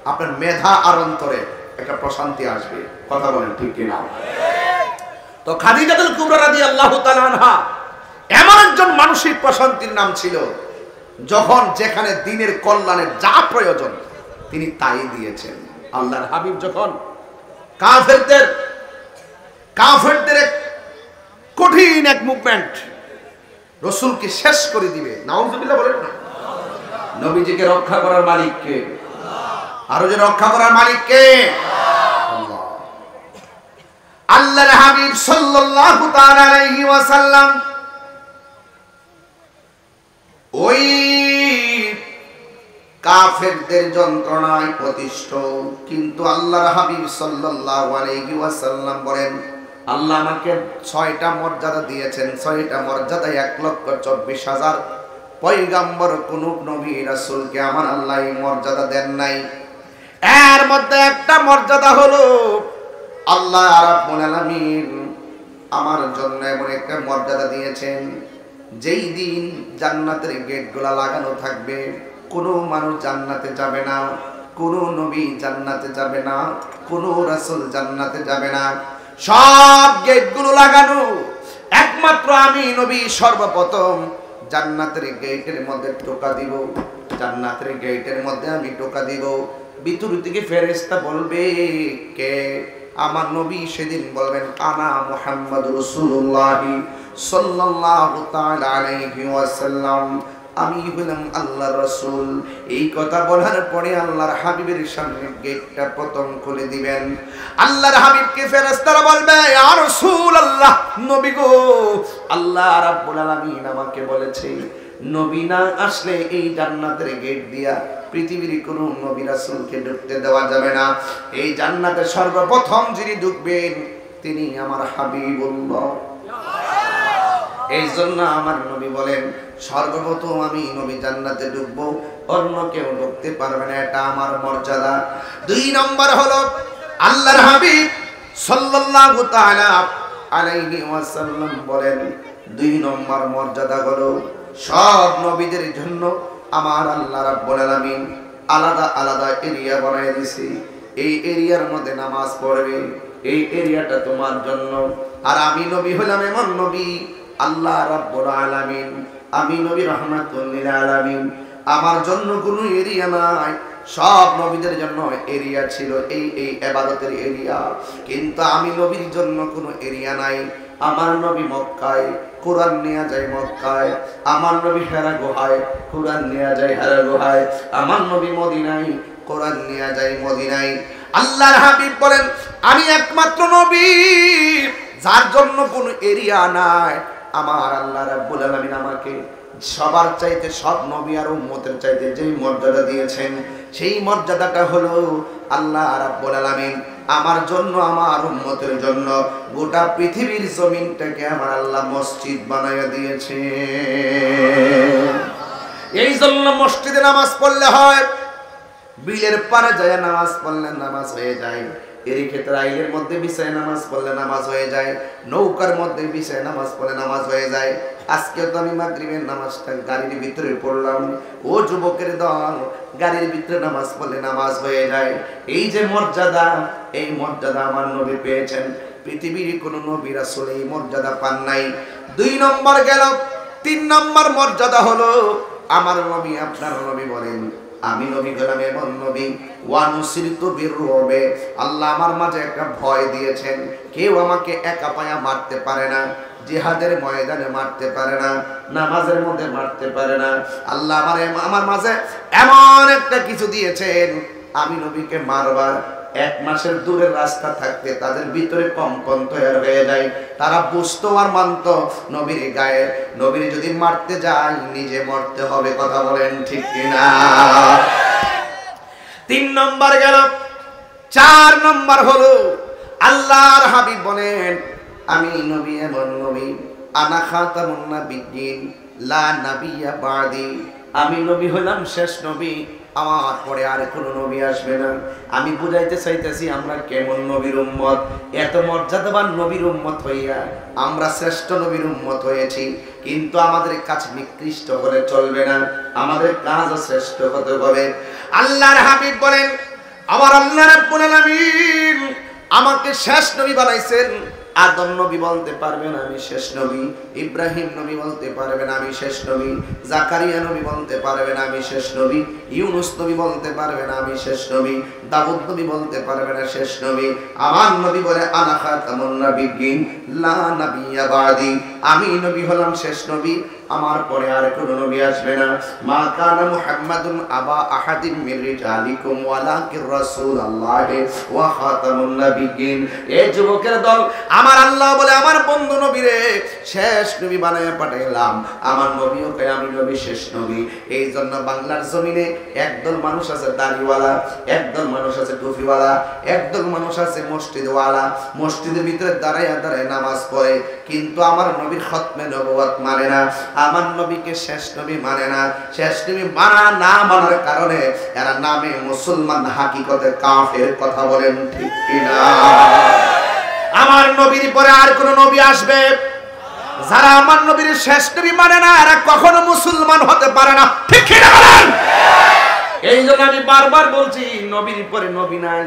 আপনার মেধা আর অন্তরে একটা প্রশান্তি আসবে। কথা বলেন ঠিক কিনা? তো খাদিজাতুল কুবরা রাদিয়াল্লাহু তাআলা আনহা এমন একজন মানসিক প্রশান্তির নাম ছিল, যখন যেখানে দ্বীনের কল্যাণের যা প্রয়োজন তিনি তাই দিয়েছেন। আল্লাহর হাবিব যখন কাফেরদের কঠিন এক মুভমেন্ট রাসূলকে শেষ করে দিবে, নাউযুবিল্লাহ বলেন না, নবীজিকে রক্ষা করার মালিক কে? আরো যে রক্ষা করার মালিক কে? আল্লাহ। আল্লাহর হাবিব সাল্লাল্লাহু তাআলা আলাইহি ওয়াসাল্লাম ওই কাফেরদের যন্ত্রণায় প্রতিষ্ঠ, কিন্তু আল্লাহর হাবিব সাল্লাল্লাহু আলাইহি ওয়াসাল্লাম বলেন, আল্লাহ আমাকে 6টা মর্যাদা দিয়েছেন। 6টা মর্যাদা 1,24,000 পয়গম্বর কোন নবী রাসূলকে আমার আল্লাহ এই মর্যাদা দেন নাই। এর মধ্যে একটা মর্যাদা হলো আল্লাহ রাব্বুল আলামিন আমার জন্য এমন একটা মর্যাদা দিয়েছেন, যেই দিন জান্নাতের গেটগুলা লাগানো থাকবে, কোনো মানুষ জান্নাতে যাবে না, কোনো নবী জান্নাতে যাবে না, কোনো রাসূল জান্নাতে যাবে না। সব গেটগুলো লাগানো, একমাত্র আমি নবী সর্বপ্রথম জান্নাতের গেটের মধ্যে টোকা দিব। জান্নাতের গেটের মধ্যে আমি টোকা দিব, ভিতর থেকে ফেরেশতা বলবে কে? আমার নবী সেদিন বলবেন আনা মুহাম্মদ রাসূলুল্লাহ সাল্লাল্লাহু তাআলা আলাইহি ওয়াসাল্লাম, আমি হলাম আল্লাহর রাসূল। এই কথা বলার পরে আল্লাহর হাবিবের সামনে গেটটা প্রথম খুলে দিবেন। আল্লাহর হাবিবকে ফেরেশতারা বলবে ইয়া রাসূলুল্লাহ, নবী গো, আল্লাহ রাব্বুল আলামিন আমাকে বলেছে নবী না আসলে এই জান্নাতের গেট দিয়া পৃথিবীর কোন নবী রাসূলকে ঢুকতে দেওয়া যাবে না। এই জান্নাতে সর্বপ্রথম যিনি ঢুকবেন তিনি আমার হাবিবুল্লাহ। এই জন্য আমার নবী বলেন সর্বপ্রথম আমি নবী জান্নাতে ঢুকবো, অন্য কেউ ঢুকতে পারবে না, এটা আমার মর্যাদা। 2 নম্বর হলো আল্লাহর হাবিব সাল্লাল্লাহু তাআলা আলাইহি ওয়াসাল্লাম বলেন 2 নম্বর মর্যাদা হলো সব নবীদের জন্য আমার আল্লাহ রাব্বুল আলামিন আলাদা আলাদা এরিয়া বানায় দিয়েছে। এই এরিয়ার মধ্যে নামাজ পড়বে, এই এরিয়াটা তোমার জন্য। আর আমি নবী হলাম এমন নবী, আল্লাহ রাব্বুল আলামিন, আমি নবী রাহমাতুল লিল আলামিন, আমার জন্য কোনো এরিয়া নাই। সব নবীদের জন্য এরিয়া ছিল, এই ইবাদতের এরিয়া, কিন্তু আমি নবীর জন্য কোনো এরিয়া নাই। আমার নবী মক্কায়, কোরআন নিয়ে যায় মক্কায়। আমার নবী হেরা গুহায়, কোরআন নিয়ে যায় হেরা গুহায়। আমার নবী মদিনায়, কোরআন নিয়ে যায় মদিনায়। আল্লাহর হাবিব বলেন আমি একমাত্র নবী যার জন্য কোনো এরিয়া নাই। আমার আল্লাহ রাব্বুল আলামিন আমাকে সবার চাইতে, সব নবী আর উম্মতের চাইতে যেই মর্যাদা দিয়েছেন, সেই মর্যাদাটা হলো আল্লাহ রাব্বুল আলামিন আমার জন্য, আমার উম্মতের জন্য গোটা পৃথিবীর জমিনটাকে আমার আল্লাহ মসজিদ বানায়া দিয়েছে। এই জন্য মসজিদে নামাজ পড়লে হয়, বিলের পারে যায় নামাজ পড়লে নামাজ হয়ে যায়, এর ক্ষেত্রে আইলের মধ্যে বিছায় নামাজ পড়লে নামাজ হয়ে যায়, নৌকার মধ্যে বিছায় নামাজ পড়লে নামাজ হয়ে যায়। আজকে তো আমি মাগরিবের নামাজটা গাড়ির ভিতরে পড়লাম, ও যুবকের দল, গাড়ির ভিতরে নামাজ পড়লে নামাজ হয়ে যায়। এই যে মর্যাদা, এই মর্যাদা আমার নবী পেয়েছেন, পৃথিবীর কোন নবী রাসূল এই মর্যাদা পান নাই। 2 নম্বর গেল তিন নম্বর মর্যাদা হলো আমার নবী আপনার নবী বলেন আমি নবী হলাম এমন নবী ওয়ানুসিরতু বিররুবে, আল্লাহ আমার মাঝে একটা ভয় দিয়েছেন, কেউ আমাকে একা পায়া মারতে পারে না, জিহাদের ময়দানে মারতে পারে না, নামাজের মধ্যে মারতে পারে না। আল্লাহ আমার মাঝে এমন একটা কিছু দিয়েছেন, আমি নবীকে মারবার 1 মাসের দূরের রাস্তা থাকতে তাদের ভিতরে কম্পন তৈরি হয়ে যায়, তারা বুঝতো আর মানতো নবীর গায়ে নবীর যদি মারতে যায় নিজে মরতে হবে। কথা বলেন ঠিক কিনা? 3 নম্বর গেল। 4 নম্বর হলো আল্লাহর হাবিব বলেন আমি নবী এমন নবী আনা খাতামুন নাবিয়্যিন লা নাবিয়্যা বাদি, আমি নবী হলাম শেষ নবী, আমার পরে আর কোনো নবী আসবে না। আমি বুঝাইতে চাইতেছি আমরা কেমন নবীর উম্মত, এত মর্যাদাবান নবীর উম্মত হইয়া আমরা শ্রেষ্ঠ নবীর উম্মত হয়েছি, কিন্তু আমাদের কাজ নিকৃষ্ট হলে চলবে না, আমাদের কাজও শ্রেষ্ঠ হতে হবে। আল্লাহর হাবিব বলেন আমার আল্লাহ রাব্বুল আলামিন আমাকে শেষ নবী বানাইছেন। আদম নবী বলতে পারবেন আমি শেষ নবী, ইব্রাহিম নবী বলতে পারবেন আমি শেষ নবী, জাকারিয়া নবী বলতে পারবেন আমি শেষ নবী, ইউনুস নবী বলতে পারবেন আমি শেষ নবী, দাউদ নবী বলতে পারবেন শেষ নবী। আমার নবী বলে আনা খাতামুন নাবিয়্যিন লা নাবিয়্যা বাদি, আমি নবী হলাম শেষ নবী, আমার পরে আর কোনো নবী আসবে না। মা কানা মুহাম্মাদুন আবা আহাদিন মির রিজালিকুম ওয়ালাকির রাসূলুল্লাহি ওয়া খাতামুন নাবিয়্যিন। এই যুবকের দল, আমার আল্লাহ বলে আমার বন্ধু নবীরে শেষ নবী বানায় পাঠাইলাম, আমার নবীও কয় আমি নবী শেষ নবী। এই জন্য বাংলার জমিনে একদল মানুষ আছে দাড়িওয়ালা, একদল মানুষ আছে টুপিওয়ালা, একদল মানুষ আছে মসজিদওয়ালা, মসজিদের ভিতরে দাঁড়াইয়া দাঁড়ায় নামাজ পড়ে, কিন্তু আমার নবীর খতমে নবুয়ত মানে না, আমার নবীকে শেষ নবী মানে না। শেষ নবী মানা না মানার কারণে এরা নামে মুসলমান, হাকিকতে কাফের। কথা বলেন ঠিক কিনা? আমার নবীর পরে আর কোন নবী আসবে, যারা আমার নবীর শেষ নবী মানে না এরা কখনো মুসলমান হতে পারে না। ঠিক কিনা বলেন? এই জন্য আমি বারবার বলছি নবীর পরে নবী নাই,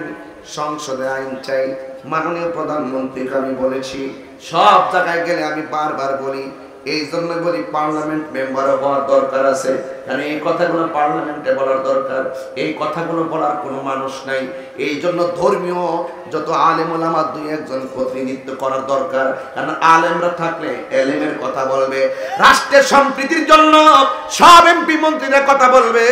সংসদে আইন চাই। মাননীয় প্রধানমন্ত্রীকে আমি বলেছি, সব জায়গায় গেলে আমি বারবার বলি, এই জন্য বলি পার্লামেন্ট মেম্বার হওয়ার দরকার আছে, কারণ এই কথাগুলো পার্লামেন্টে বলার দরকার, এই কথাগুলো বলার কোনো মানুষ নাই। এই জন্য ধর্মীয় যত আলেম ওলামা 2-1 প্রতিনিধিত্ব করার দরকার, কারণ আলেমরা থাকলে এলেমের কথা বলবে, রাষ্ট্রের সম্প্রীতির জন্য সব এমপি মন্ত্রীরা কথা বলবে,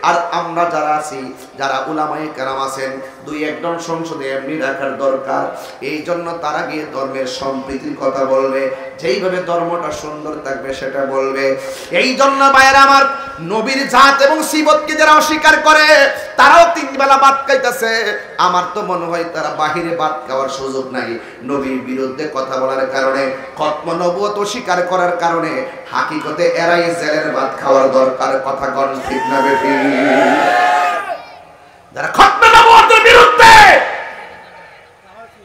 আর আমরা যারা আছি, যারা উলামায়ে কেরাম আছেন, 2-1 সংসদে এমনি রাখার দরকার। এই জন্য তারা গিয়ে ধর্মের সম্প্রীতির কথা বলবে, যেইভাবে ধর্মটা সুন্দর থাকবে সেটা বলবে। এই জন্য ভাইয়েরা আমার, নবীর জাত এবং সিবতকে যারা অস্বীকার করে তারাও 3 বেলা ভাত খাইতেছে। আমার তো মনে হয় তারা বাহিরে ভাত খাওয়ার সুযোগ নাই, নবীর বিরুদ্ধে কথা বলার কারণে, খতম নবুয়ত অস্বীকার করার কারণে হাকিকতে এরাই জেলের ভাত খাওয়ার দরকার। কথা কোন ঠিক না বেটি? যারা খতম নবুয়তের বিরুদ্ধে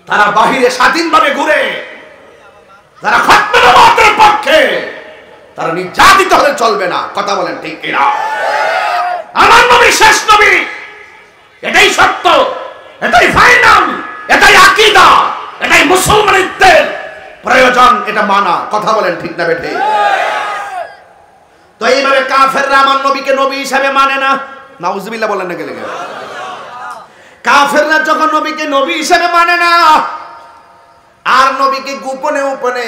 তারা বাহিরে স্বাধীনভাবে ঘুরে, যারা খতম নবুয়তের পক্ষে তারা নির্যাতিত হলে চলবে না। কথা বলেন ঠিক কিনা? আমার নবী শেষ নবী, এটাই সত্য, এটাই ফাইনাল, এটাই আকীদা, এটাই মুসলমানদের প্রয়োজন, এটা মানা। কথা বলেন ঠিক না বেঠে? তো এইভাবে কাফেররা আমার নবীকে নবী হিসাবে মানে না। নাউজুবিল্লাহ বলেন না, গেলে কাফেররা যখন নবীকে নবী হিসাবে মানে না, আর নবীকে গোপনে গোপনে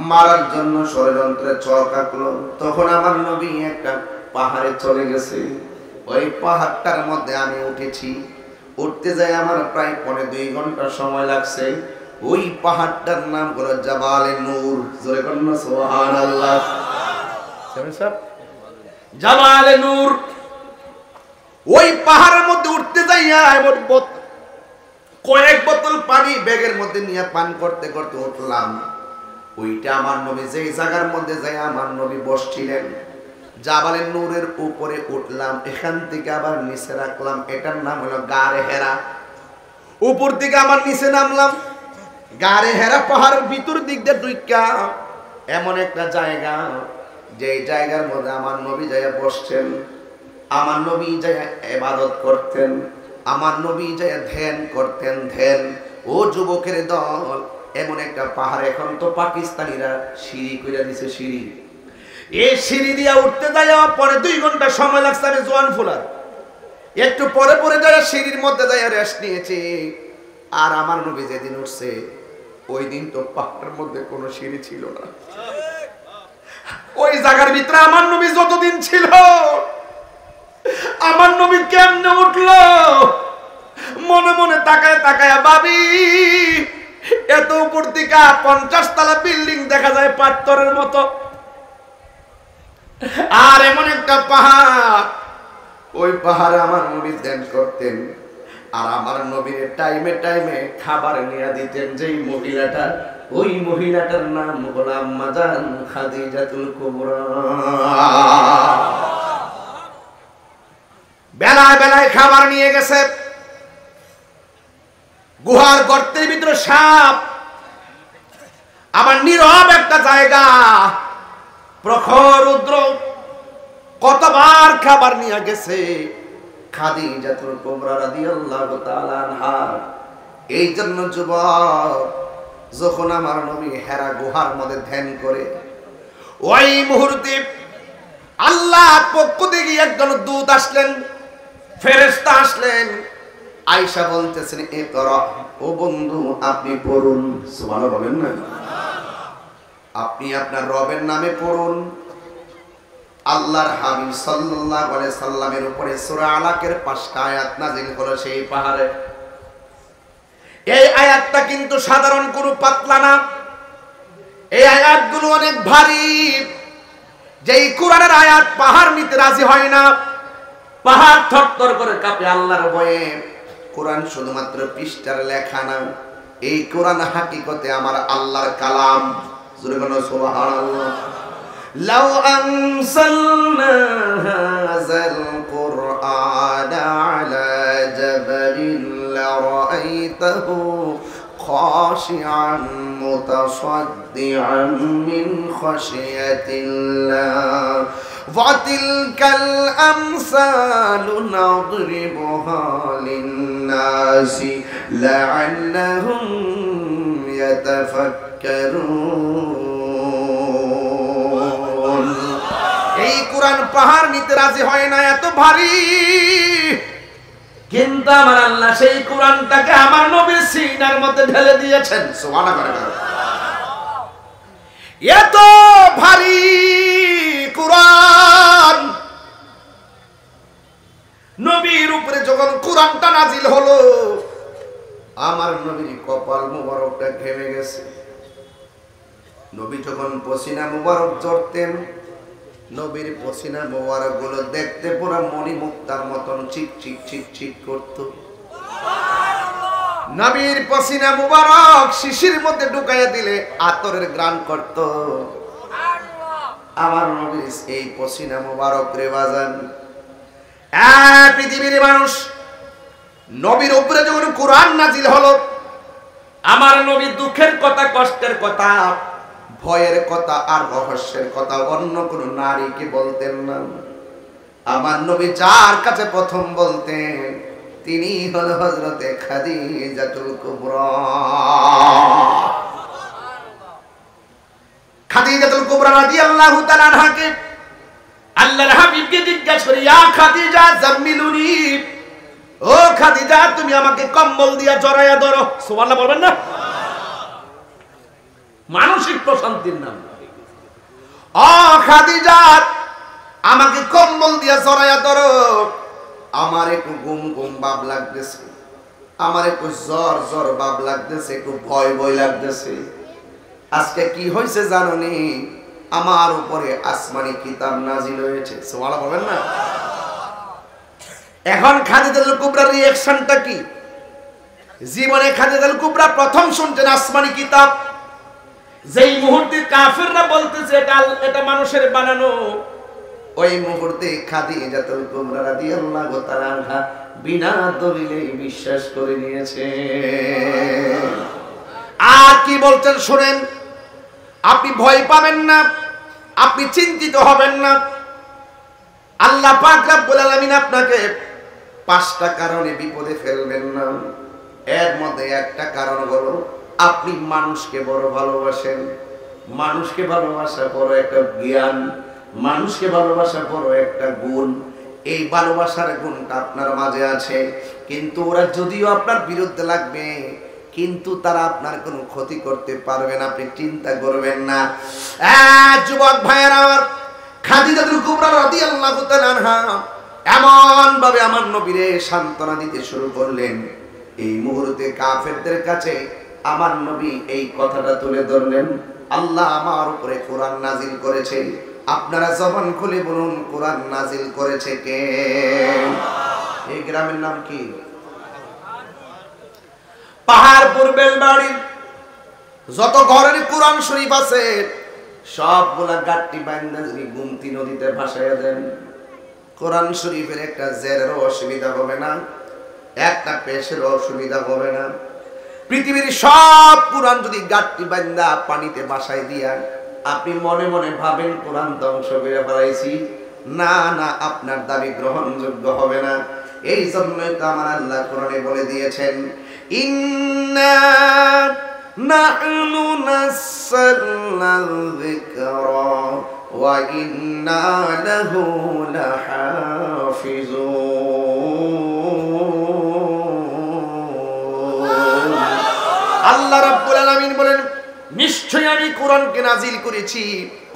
মারার জন্য ষড়যন্ত্রে চক আঁকলো, তখন আমার নবী একটা পাহাড়ে চলে গেছে। ওই পাহাড়টার মধ্যে আমি উঠেছি, উঠতে যাই আমার প্রায় 2.5 ঘন্টা সময় লাগছে। ওই পাহাড়টার নাম হলো জাবালে নূর। জোরে বলুন সুবহানাল্লাহ। জাবালে নূর। ওই পাহাড়ের মধ্যে উঠতে যাইয়া এমন কয়েক বোতল পানি ব্যাগের মধ্যে নিয়ে পান করতে করতে উঠলাম। ওইটা আমার নবী যেই জায়গার মধ্যে যাই আমার নবী বসছিলেন, জাবালে নূরের উপরে উঠলাম, এখান থেকে আবার নিচে রাখলাম, এটার নাম হলো গারে হেরা। উপর থেকে আবার নিচে নামলাম, গারে হেরা পাহাড়ের ভিতর দিক দিয়ে ঢুইকা এমন একটা জায়গা, যে জায়গার মধ্যে আমার নবী যাইয়া বসছেন, আমার নবী যাইয়া ইবাদত করতেন, আমার নবী যাইয়া ধ্যান করতেন। ধ্যান। ও যুবকের দল, এমন একটা পাহাড়, এখন তো পাকিস্তানিরা সিঁড়ি কইরা দিছে, সিঁড়ি এই সিঁড়ি দিয়া উঠতে যায় পরে 2 ঘন্টা সময় লাগছে। আমি জোয়ান ফুলার একটু পরে পরে যায় সিঁড়ির মধ্যে যায় রেস্ট নিয়েছি। আর আমার নবী যেদিন উঠছে ওই দিন তো পাহাড়ের মধ্যে কোনো সিঁড়ি ছিল না। ওই জায়গার ভিতরে আমার নবী যতদিন ছিল, আমার নবী কেমনে উঠলো মনে মনে তাকায় তাকায় ভাবি, এত উপর থেকে 50 তলা বিল্ডিং দেখা যায় পাথরের মতো, আর এমন একটা পাহাড়। ওই পাহাড়ে আমার নবী ধ্যান করতেন। আর আমার নবীর টাইমে টাইমে খাবার নিয়ে দিতেন যেই মহিলাটা, ওই মহিলাটার নাম হলো আম্মা জান খাদিজাতুল কুবরা। বেলায় বেলায় খাবার নিয়ে গেছে। গুহার গর্তের ভিতরে সাপ, আমার নীরব একটা জায়গা, প্রখর রৌদ্র, কতবার খাবার নিয়ে গেছে খাদিজাতুল কুবরা রাদিয়াল্লাহু তাআলা আনহা। এই জন্য যুবক, যখন আমার নবী হেরা গুহার মধ্যে ধ্যান করে, ওই মুহূর্তে আল্লাহর পক্ষ থেকে একজন দূত আসলেন, ফেরেশতা আসলেন। আয়েশা বলতেছেন, ইকরা, ও বন্ধু আপনি পড়ুন। সুবহানাল্লাহ বলেন না? আপনি আপনার রবের নামে পড়ুন। আল্লাহর হাবিব সাল্লাল্লাহু আলাইহি সাল্লামের উপরে সূরা আলাকের 5টা আয়াত নাযিল হলো সেই পাহাড়ে। এই আয়াতটা কিন্তু সাধারণ কোনো পাতলা না, এই আয়াতগুলো অনেক ভারী। যেই কোরআনের আয়াত পাহাড় নিতে রাজি হয় না, পাহাড় থরথর করে কাঁপে আল্লাহর ভয়ে। কোরআন শুধুমাত্র পৃষ্ঠার লেখা না, এই কোরআন হাকিকতে আমার আল্লাহর কালাম। জোরে বলো সুবহানাল্লাহ। লাউ আনসালনা হাযাল কুরআন আলা জাবালিন লারাআইতাহু খাশিআন মুতাসাদ্দিআন মিন খাশিয়াতিল্লাহ ওয়া তিলকাল আমসালু নাদরিবুহা লিন-নাসি লাআল্লাহুম ইয়াতাফাক্কারুন। এই কোরআন পাহাড় নিতে রাজি হয় না, এত ভারী। কিন্তু আমার আল্লাহ সেই কোরআনটাকে আমার নবীর সিনার মধ্যে ঢেলে দিয়েছেন। সুবহানাল্লাহ। এত ভারী কোরআন, নবীর উপরে যখন কোরআনটা নাজিল হলো, আমার নবীর কপাল মুবারকটা ঘেমে গেছে। নবী যখন পসিনা মুবারক ঝরতেন, নবীর পসিনা মুবারক গুলো দেখতে পুরো মণিমুক্তার মতন চিক চিক চিক চিক করত। নবীর পসিনা মুবারক শিশির মধ্যে ঢুকাইয়া দিলে আতরের ঘ্রাণ করত। আমার নবীর এই পসিনা মুবারক রে বাজান, পৃথিবীর মানুষ, নবীর উপরে যখন কোরআন নাজিল হলো, আমার নবী দুঃখের কথা, কষ্টের কথা, ভয়ের কথা আর রহস্যের কথা অন্য কোন নারীকে বলতেন না। আমার নবী যার কাছে প্রথম বলতেন তিনি হল হযরতে খাদিজাতুল কুবরা। খাদিজাতুল কুবরা রাদিয়াল্লাহু তাআলা আনহাকে আল্লাহর হাবিবকে জিজ্ঞাসা করি, ইয়া খাদিজা জাম্মিলুনি, ও খাদিজা তুমি আমাকে কম্বল দিয়া জড়াইয়া ধরো। সুবহানাল্লাহ বলবেন না? মানসিক প্রশান্তির নাম। ও খাদিজা আমাকে কম্বল দিয়া জড়াইয়া ধরো, আমার একটু ঘুম ঘুম ভাব লাগতেছে, আমার একটু জ্বর জ্বর ভাব লাগতেছে, একটু ভয় ভয় লাগতেছে। আজকে কি হয়েছে জানোনি? আমার উপরে আসমানি কিতাব নাজিল হয়েছে। সুবহানাল্লাহ বলেন না? এখন খাদিজাতুল কুবরার রিঅ্যাকশনটা কি? জীবনে খাদিজাতুল কুবরা প্রথম শুনছেন আসমানি কিতাব। যেই মুহূর্তে কাফিররা বলতেছে এটা মানুষের বানানো, ওই মুহূর্তে খাদিজাতুল কুবরা রাদিয়াল্লাহু তাআলা আনহা বিনা দলিলে বিশ্বাস করে নিয়েছে। আর কি বলছেন শুনেন, আপনি ভয় পাবেন না, আপনি চিন্তিত হবেন না। আল্লাহ পাক রব্বুল আলামিন আপনাকে 5টা কারণে বিপদে ফেলবেন না। এর মধ্যে একটা কারণ হলো আপনি মানুষকে বড় ভালোবাসেন। মানুষকে ভালোবাসা বড় একটা জ্ঞান। মানুষকে ভালোবাসা বড় একটা গুণ, এই ভালোবাসার গুণটা আপনার মাঝে আছে। কিন্তু ওরা যদিও আপনার বিরুদ্ধে লাগবে, কিন্তু তারা আপনার কোনো ক্ষতি করতে পারবে না, আপনি চিন্তা করবেন না। যুবক ভাইয়েরা আমার, খাদিজাতুল কুবরা রাদিয়াল্লাহু তাআলা আনহা এমন ভাবে আমার নবীরে সান্ত্বনা দিতে শুরু করলেন, এই মুহূর্তে কাফেরদের কাছে আমার নবী এই কথাটা তুলে ধরলেন, আল্লাহ আমার উপরে কোরআন নাজিল করেছে। আপনারা জবান খুলে বলুন, কোরআন নাজিল করেছে কে? এই গ্রামের নাম কি? পাহাড়পুর বেলবাড়ি। যত ঘরের কোরআন শরীফ আছে সবগুলা গাট্টি বাইন্দা যদি গুমতি নদীতে ভাসাইয়া দেন, কোরআন শরীফের একটা জেরের অসুবিধা হবে না, একটা পেশের অসুবিধা হবে না। পৃথিবীর সব কোরআন যদি গাট্টি বাইন্দা পানিতে ভাসাই দিয়া আপনি মনে মনে ভাবেন কোরআন ধ্বংস করে ফেলাইছি, না না, আপনার দাবি গ্রহণযোগ্য হবে না। এই জন্যই তো আমার আল্লাহ কোরআনে বলে দিয়েছেন, ইন্না নাহনু নাযালনা যিকরা ওয়া ইন্না লাহু লাহাফিজুন। আল্লাহ রাব্বুল আলামিন বলেন, নিশ্চয়ই আমি কোরআনকে নাজিল করেছি,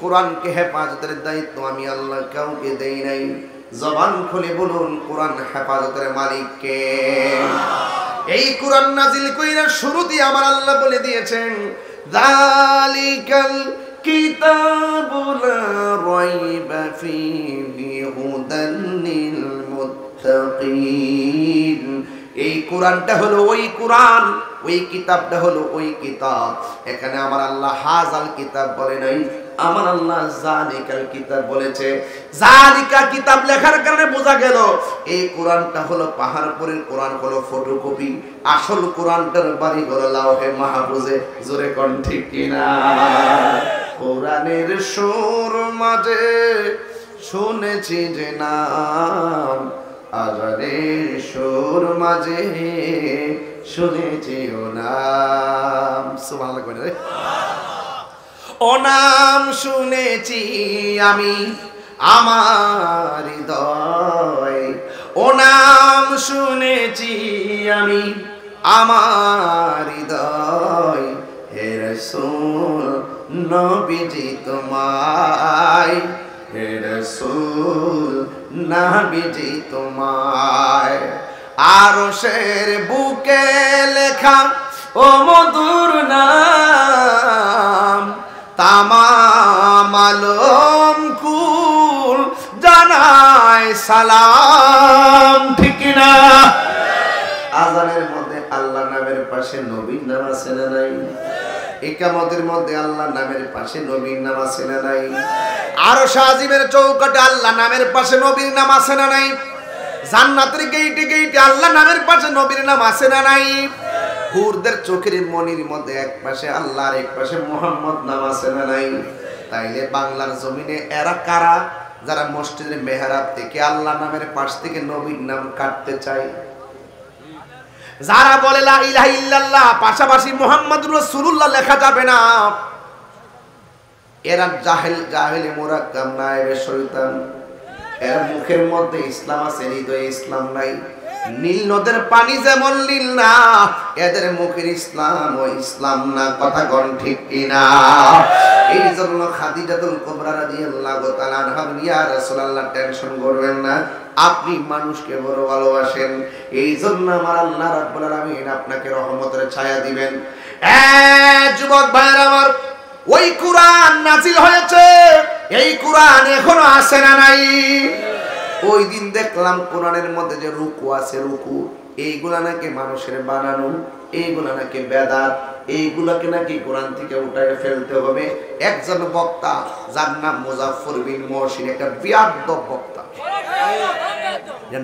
কোরআনকে হেফাজতের দায়িত্ব আমি আল্লাহ কাউকে দেই নাই। জবান খুলে বলুন, কোরআন হেফাজতের মালিক কে? এই কোরআন নাজিল কইরা শুরুতে আমার আল্লাহ বলে দিয়েছেন, যালিকাল কিতাবু লা রাইবা ফীহি হুদাল লিল মুত্তাকিন। এই কোরআনটা হলো ওই কোরআন, ওই কিতাবটা হলো ওই কিতাব। এখানে আমার আল্লাহ হাজাল কিতাব বলে নাই, আমার আল্লাহ জালিকাল কিতাব বলেছে। জালিকা কিতাব লেখার কারণে বোঝা গেল এই কোরআনটা হলো পাহাড়পুরের কোরআন, হলো ফটোকপি। আসল কোরআনটার বাড়ি হলো লাওহে মাহফুজে। জোরে কোন ঠিক কিনা? কোরআনের সুর মাঝে শুনেছি যে নাম, আজানের সুর মাঝে শুনেছি ও নাম। সুবহানাল্লাহ কইনা রে। ও নাম শুনেছি আমি আমার হৃদয়, ও নাম শুনেছি আমি আমার হৃদয়। হে রাসূল নবীজি তোমায়, হে রাসূল নবীজি তোমায়। আরশের বুকে লেখা ও মধুর নাম, তামাম আলম কুল জানায় সালাম। ঠিক না? আযানের মধ্যে আল্লাহ নামের পাশে নবীর নাম আছে না নাই? ইকামতের মধ্যে আল্লাহ নামের পাশে নবীর নাম আছে না নাই? আরশ আজিমের চৌকাটে আল্লাহ নামের পাশে নবীর নাম আছে না নাই? জান্নাতের গেইটে গেইটে আল্লাহ নামের পাশে নবীর নাম আছে না নাই? হুরদের চোখের মনির মধ্যে এক পাশে আল্লাহ আর এক পাশে মুহাম্মদ নাম আছে না নাই? তাইলে বাংলার জমিনে এরা কারা যারা মসজিদের মেহরাব থেকে আল্লাহ নামের পাশ থেকে নবীর নাম কাটতে চায়? যারা বলে লা ইলাহা ইল্লাল্লাহ পাশাপাশি মুহাম্মাদুর রাসূলুল্লাহ লেখা যাবে না, এরা জাহেল মুরাক্কাব নায়েবে শয়তান। এর মুখের মধ্যে ইসলাম আছে, হৃদয়ে ইসলাম নাই। নীল নদের পানি যেমন নীল না, এদের মুখের ইসলাম ও ইসলাম না। কথা কোন ঠিক কিনা? এই জন্য খাদিজাতুল কুবরা রাদিয়াল্লাহু তাআলা আনহা, ইয়া রাসূলুল্লাহ টেনশন করবেন না, আপনি মানুষকে বড় ভালোবাসেন, এই জন্য আমার আল্লাহ রাব্বুল আলামিন আপনাকে রহমতের ছায়া দিবেন। যুবক ভাইরা আমার, ওই কোরআন নাজিল হয়েছে, এই কোরআন এখনো আসে না নাই? ওই দিন দেখলাম কোরআনের মধ্যে যে রুকু আছে, রুকু এইগুলা নাকি মানুষের বানানো, এইগুলা নাকি বেদাত, এইগুলাকে নাকি কোরআন থেকে উঠায় ফেলতে হবে। একজন বক্তা যার নাম মুজাফফর বিন মহসিন, একটা বিয়াদব বক্তা,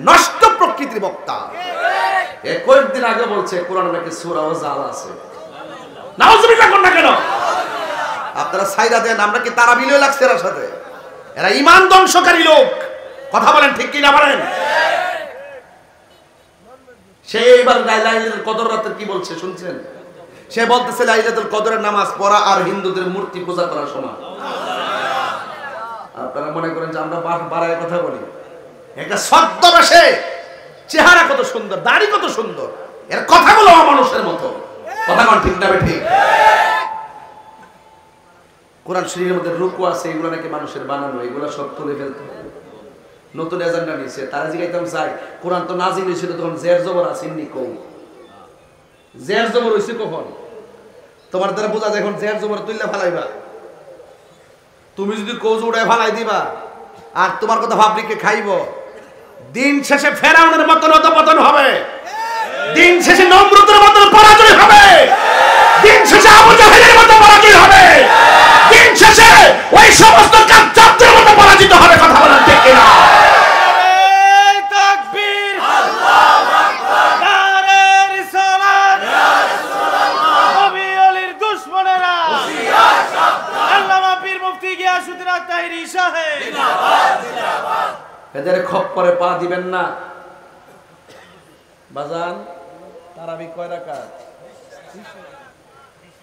নষ্ট প্রকৃতির বক্তা, কয়েকদিন আগে বলছে কোরআন নাকি সূরা ও জাল আছে। নাউজুবিল্লাহ কোন না কেন? আপনারা সাইরা দেন, আমরা কি তারা মিলিয়ে লাগছে এর সাথে? এরা ঈমান ধ্বংসকারী লোক। কথা বলেন ঠিক কি না বলেন? সে এবার লাইলাতুল কদর রাতে কি বলছে শুনছেন? সে বলতেছে লাইলাতুল কদরের নামাজ পড়া আর হিন্দুদের মূর্তি পূজা করার সমান। আপনারা মনে করেন যে আমরা বাড়ায় কথা বলি, একটা ছদ্মবেশে চেহারা কত সুন্দর, দাড়ি কত সুন্দর, এর কথাগুলো মানুষের মতো। কথা কোন ঠিক না ঠিক? কোরআন শরীফের মধ্যে রুকু আছে, এগুলো নাকি মানুষের বানানো, এগুলো সব তুলে ফেলতে হবে। নতুন এজেন্ডা নিছে, তারা জিগাইতাম চাই কোরআন তো নাজিল হয়েছিল তখন জের জবর আসেননি, কৌ জের জবর হয়েছে কখন? তোমার দ্বারা বোঝা যায় এখন জের জবর তুললে ফালাইবা। তুমি যদি কোজ উড়ায় ফালাই দিবা আর তোমার কথা ভাবলিকে খাইব, দিন শেষে ফেরাউনের মতন অধঃপতন হবে, দিন শেষে নমরুদের মতন পরাজয় হবে, দিন শেষে আবু জাহেলের মতো পরাজয় হবে, দিন শেষে ওই সমস্ত কাফেরদের মতো পরাজিত হবে। কথা বলেন ঠিক কিনা? তাকবীর, আল্লাহু আকবার, নারে রিসালাত, ইয়া রাসূলুল্লাহ, নবী আলীর দুশমনেরা হুশিয়ার সাবধান, আল্লামা পীর মুফতি গিয়াসউদ্দিন আত-তাহিরি সাহেব জিন্দাবাদ জিন্দাবাদ। এদের খপ্পরে পা দিবেন না। বাজান তারাবি কয় রাকাত?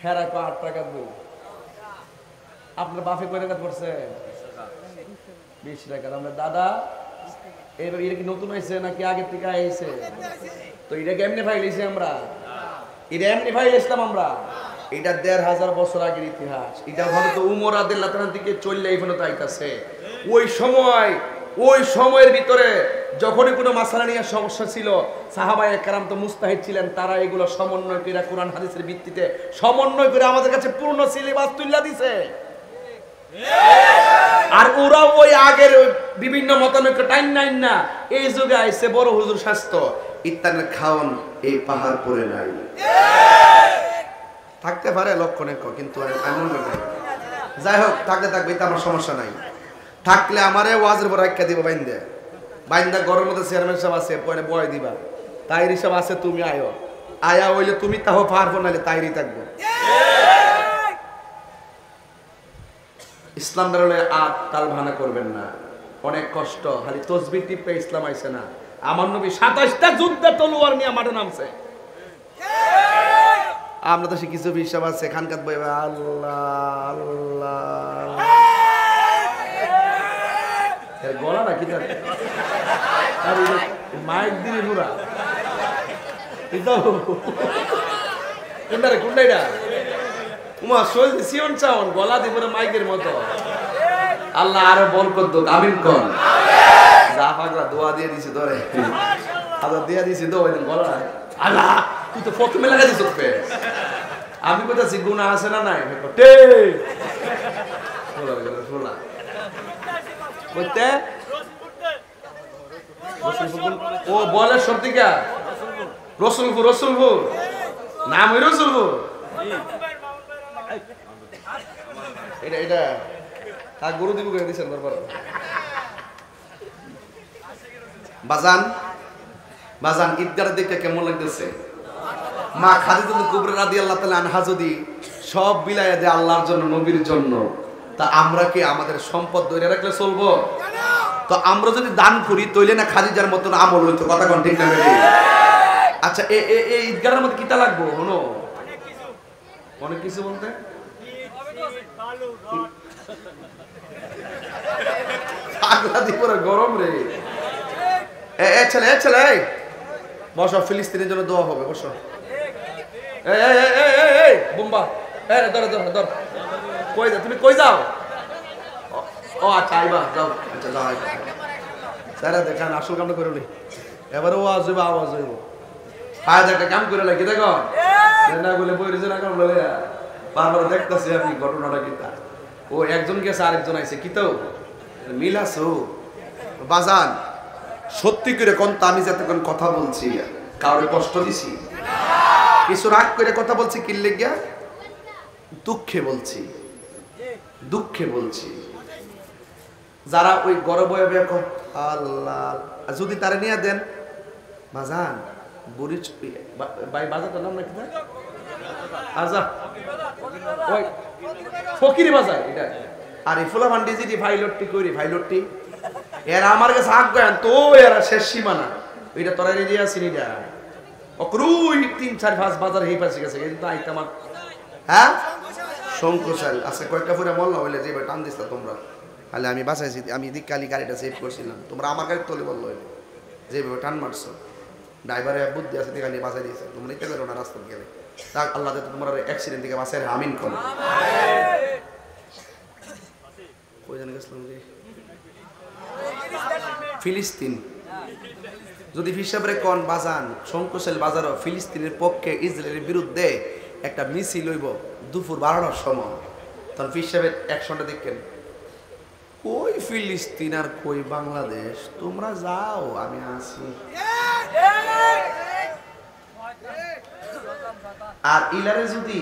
হেরা কয় 8 রাকাত। আপনার বাপে কয় রাকাত পড়ছে? 20 রাকাত। আমরা দাদা এইবার এটা কি নতুন হয়েছে নাকি আগে থেকে আইছে? তো এটা কেমনে ফাইলেছি আমরা? এটা এমনি ফাইলেছিলাম আমরা? এটা 1500 বছর আগের ইতিহাস। এটা হয়তো উমর রাদিয়াল্লাহু তাআলা থেকে চললে এই পর্যন্ত আইতাছে। ওই সময়ের ভিতরে যখনই কোনো মাসালা নিয়ে সমস্যা ছিল, সাহাবায়ে কেরাম তো মুস্তাহিদ ছিলেন, তারা এগুলো সমন্বয় করে কোরআন হাদিসের ভিত্তিতে সমন্বয় করে আমাদের কাছে পূর্ণ সিলেবাস তুলে দিছে। আর ওরা ওই আগের বিভিন্ন মতানৈক্য টাইম নাইন না, এই যুগে আইছে বড় হুজুর স্বাস্থ্য ইত্যাদির খাওন এই পাহাড় পড়ে নাই। থাকতে পারে লক্ষণে, কিন্তু এমন নাই। যাই হোক, থাকলে থাকবে, এটা আমার সমস্যা নাই। থাকলে আমারে ওয়াজের পর রাখা দিব বাইন্দা ঘরের মধ্যে চেয়ারম্যান সাহেব আছে, পরে বয় দিবা, তাইরি সাহেব আছে, তুমি আয়া হইলে তুমি তাও পারবো, নাহলে তাইরি থাকবো। ইসলাম বেরোলে আর তাল ভানা করবেন না, অনেক কষ্ট। খালি তসবিহ টিপে ইসলাম আইছে না। আমার নবী 27টা যুদ্ধে তলোয়ার নিয়ে মাঠে নামছে। আমরা তো কিছু বিশ্বাস আছে খানকাত বই আল্লাহ আল্লাহ গলা না কি মাইক দিলে পুরা কোনটা উমা শৈল সিয়ন চাওন গলা দিব মাইকের মতো। আল্লাহ আরো বরকত দোক, আমিন কোন। যা পাগলা দোয়া দিয়ে দিছি ধরে, আদর দিয়ে দিছি তো গলা। আল্লাহ তুই তো প্রথমে লাগাই দিস, আমি কোথাছি গুনাহ আছে না নাই? ও বলে সত্যিকা রসুলপুর নাম ওই রসুলপুর। এটা গরু দিব করে দিচ্ছেন তারপর। বাজান ঈদগার দেখে কেমন লাগতেছে? মা খাদিজাতুল কুবরা রাদিয়াল্লাহু তাআলা আনহা যদি সব বিলাইয়া দেয় আল্লাহর জন্য, নবীর জন্য, তা আমরা কি আমাদের সম্পদ ধরে রাখলে চলবো? তো আমরা যদি দান করি তইলে না খাদিজার মতন আমল হইতো। কথা কোন ঠিক না? আচ্ছা এই ঈদগাহের মধ্যে কিতা লাগবো? হনো অনেক কিছু বলতে পাগলা দিপরে গরম রে। ছেলে বসো, ফিলিস্তিনের জন্য দোয়া হবে, বসো। বোম্বা ধর কই যাও? তুমি কই যাও? ও আচ্ছা আইবা, যাও। আচ্ছা যাও, স্যার দেখান আসল কামটা করে নি, এবারে আওয়াজ হইব। আজ একটা কাম করে লাগি, দেখো না বলে বইরেছে না, কারণ বলে বারবার দেখতেছি আমি ঘটনাটা কিতা। ও একজন গেছে, আরেকজন আইছে, কি তো মিল আছে। বাজান সত্যি করে কোন আমি যতক্ষণ কথা বলছি কাউরে কষ্ট দিছি? কিছু রাগ করে কথা বলছি? কি লেগিয়া? দুঃখে বলছি। যারা ওই গরব আল্লাহ যদি তারা নিয়ে দেন বাজান বুড়ি ভাই, বাজারটার নাম নাকি আজা ওই ফকিরি বাজার এটা। আর এই ফুলা ভান্ডি যদি ভাইলটটি এরা আমার কাছে আগ গান তো এরা শেষ সীমানা। ওইটা তোরা রেডি আছি নিটা অক্রুই 3-4-5 বাজার হয়ে পাশে গেছে, কিন্তু আইতে আমার হ্যাঁ শঙ্কুশাল আছে কয়েকটা ফুরে মল্লা হইলে যে টান দিস তোমরা। তাহলে আমি বাঁচাইছি, আমি দিক কালি গাড়িটা সেভ করছিলাম, তোমরা আমার গাড়ি তোলে বললো যেভাবে টান মারছো ড্রাইভারের বুদ্ধি আছে দিকে বাঁচাই দিয়েছে, তোমরা নিতে পারো না রাস্তা গেলে, তাক আল্লাহ যাতে তোমার অ্যাক্সিডেন্ট থেকে বাঁচাই আমিন করো। কই জানি গেছিলাম যে ফিলিস্তিন, যদি হিসাবে কোন বাজান সংকোচেল বাজারও ফিলিস্তিনের পক্ষে ইসরায়েলের বিরুদ্ধে একটা মিছিল হইব দুপুর 12টার সময়, তখন হিসাবে অ্যাকশনটা দেখেন, কই ফিলিস্তিন আর কই বাংলাদেশ, তোমরা যাও আমি আসি। আর ইলারে যদি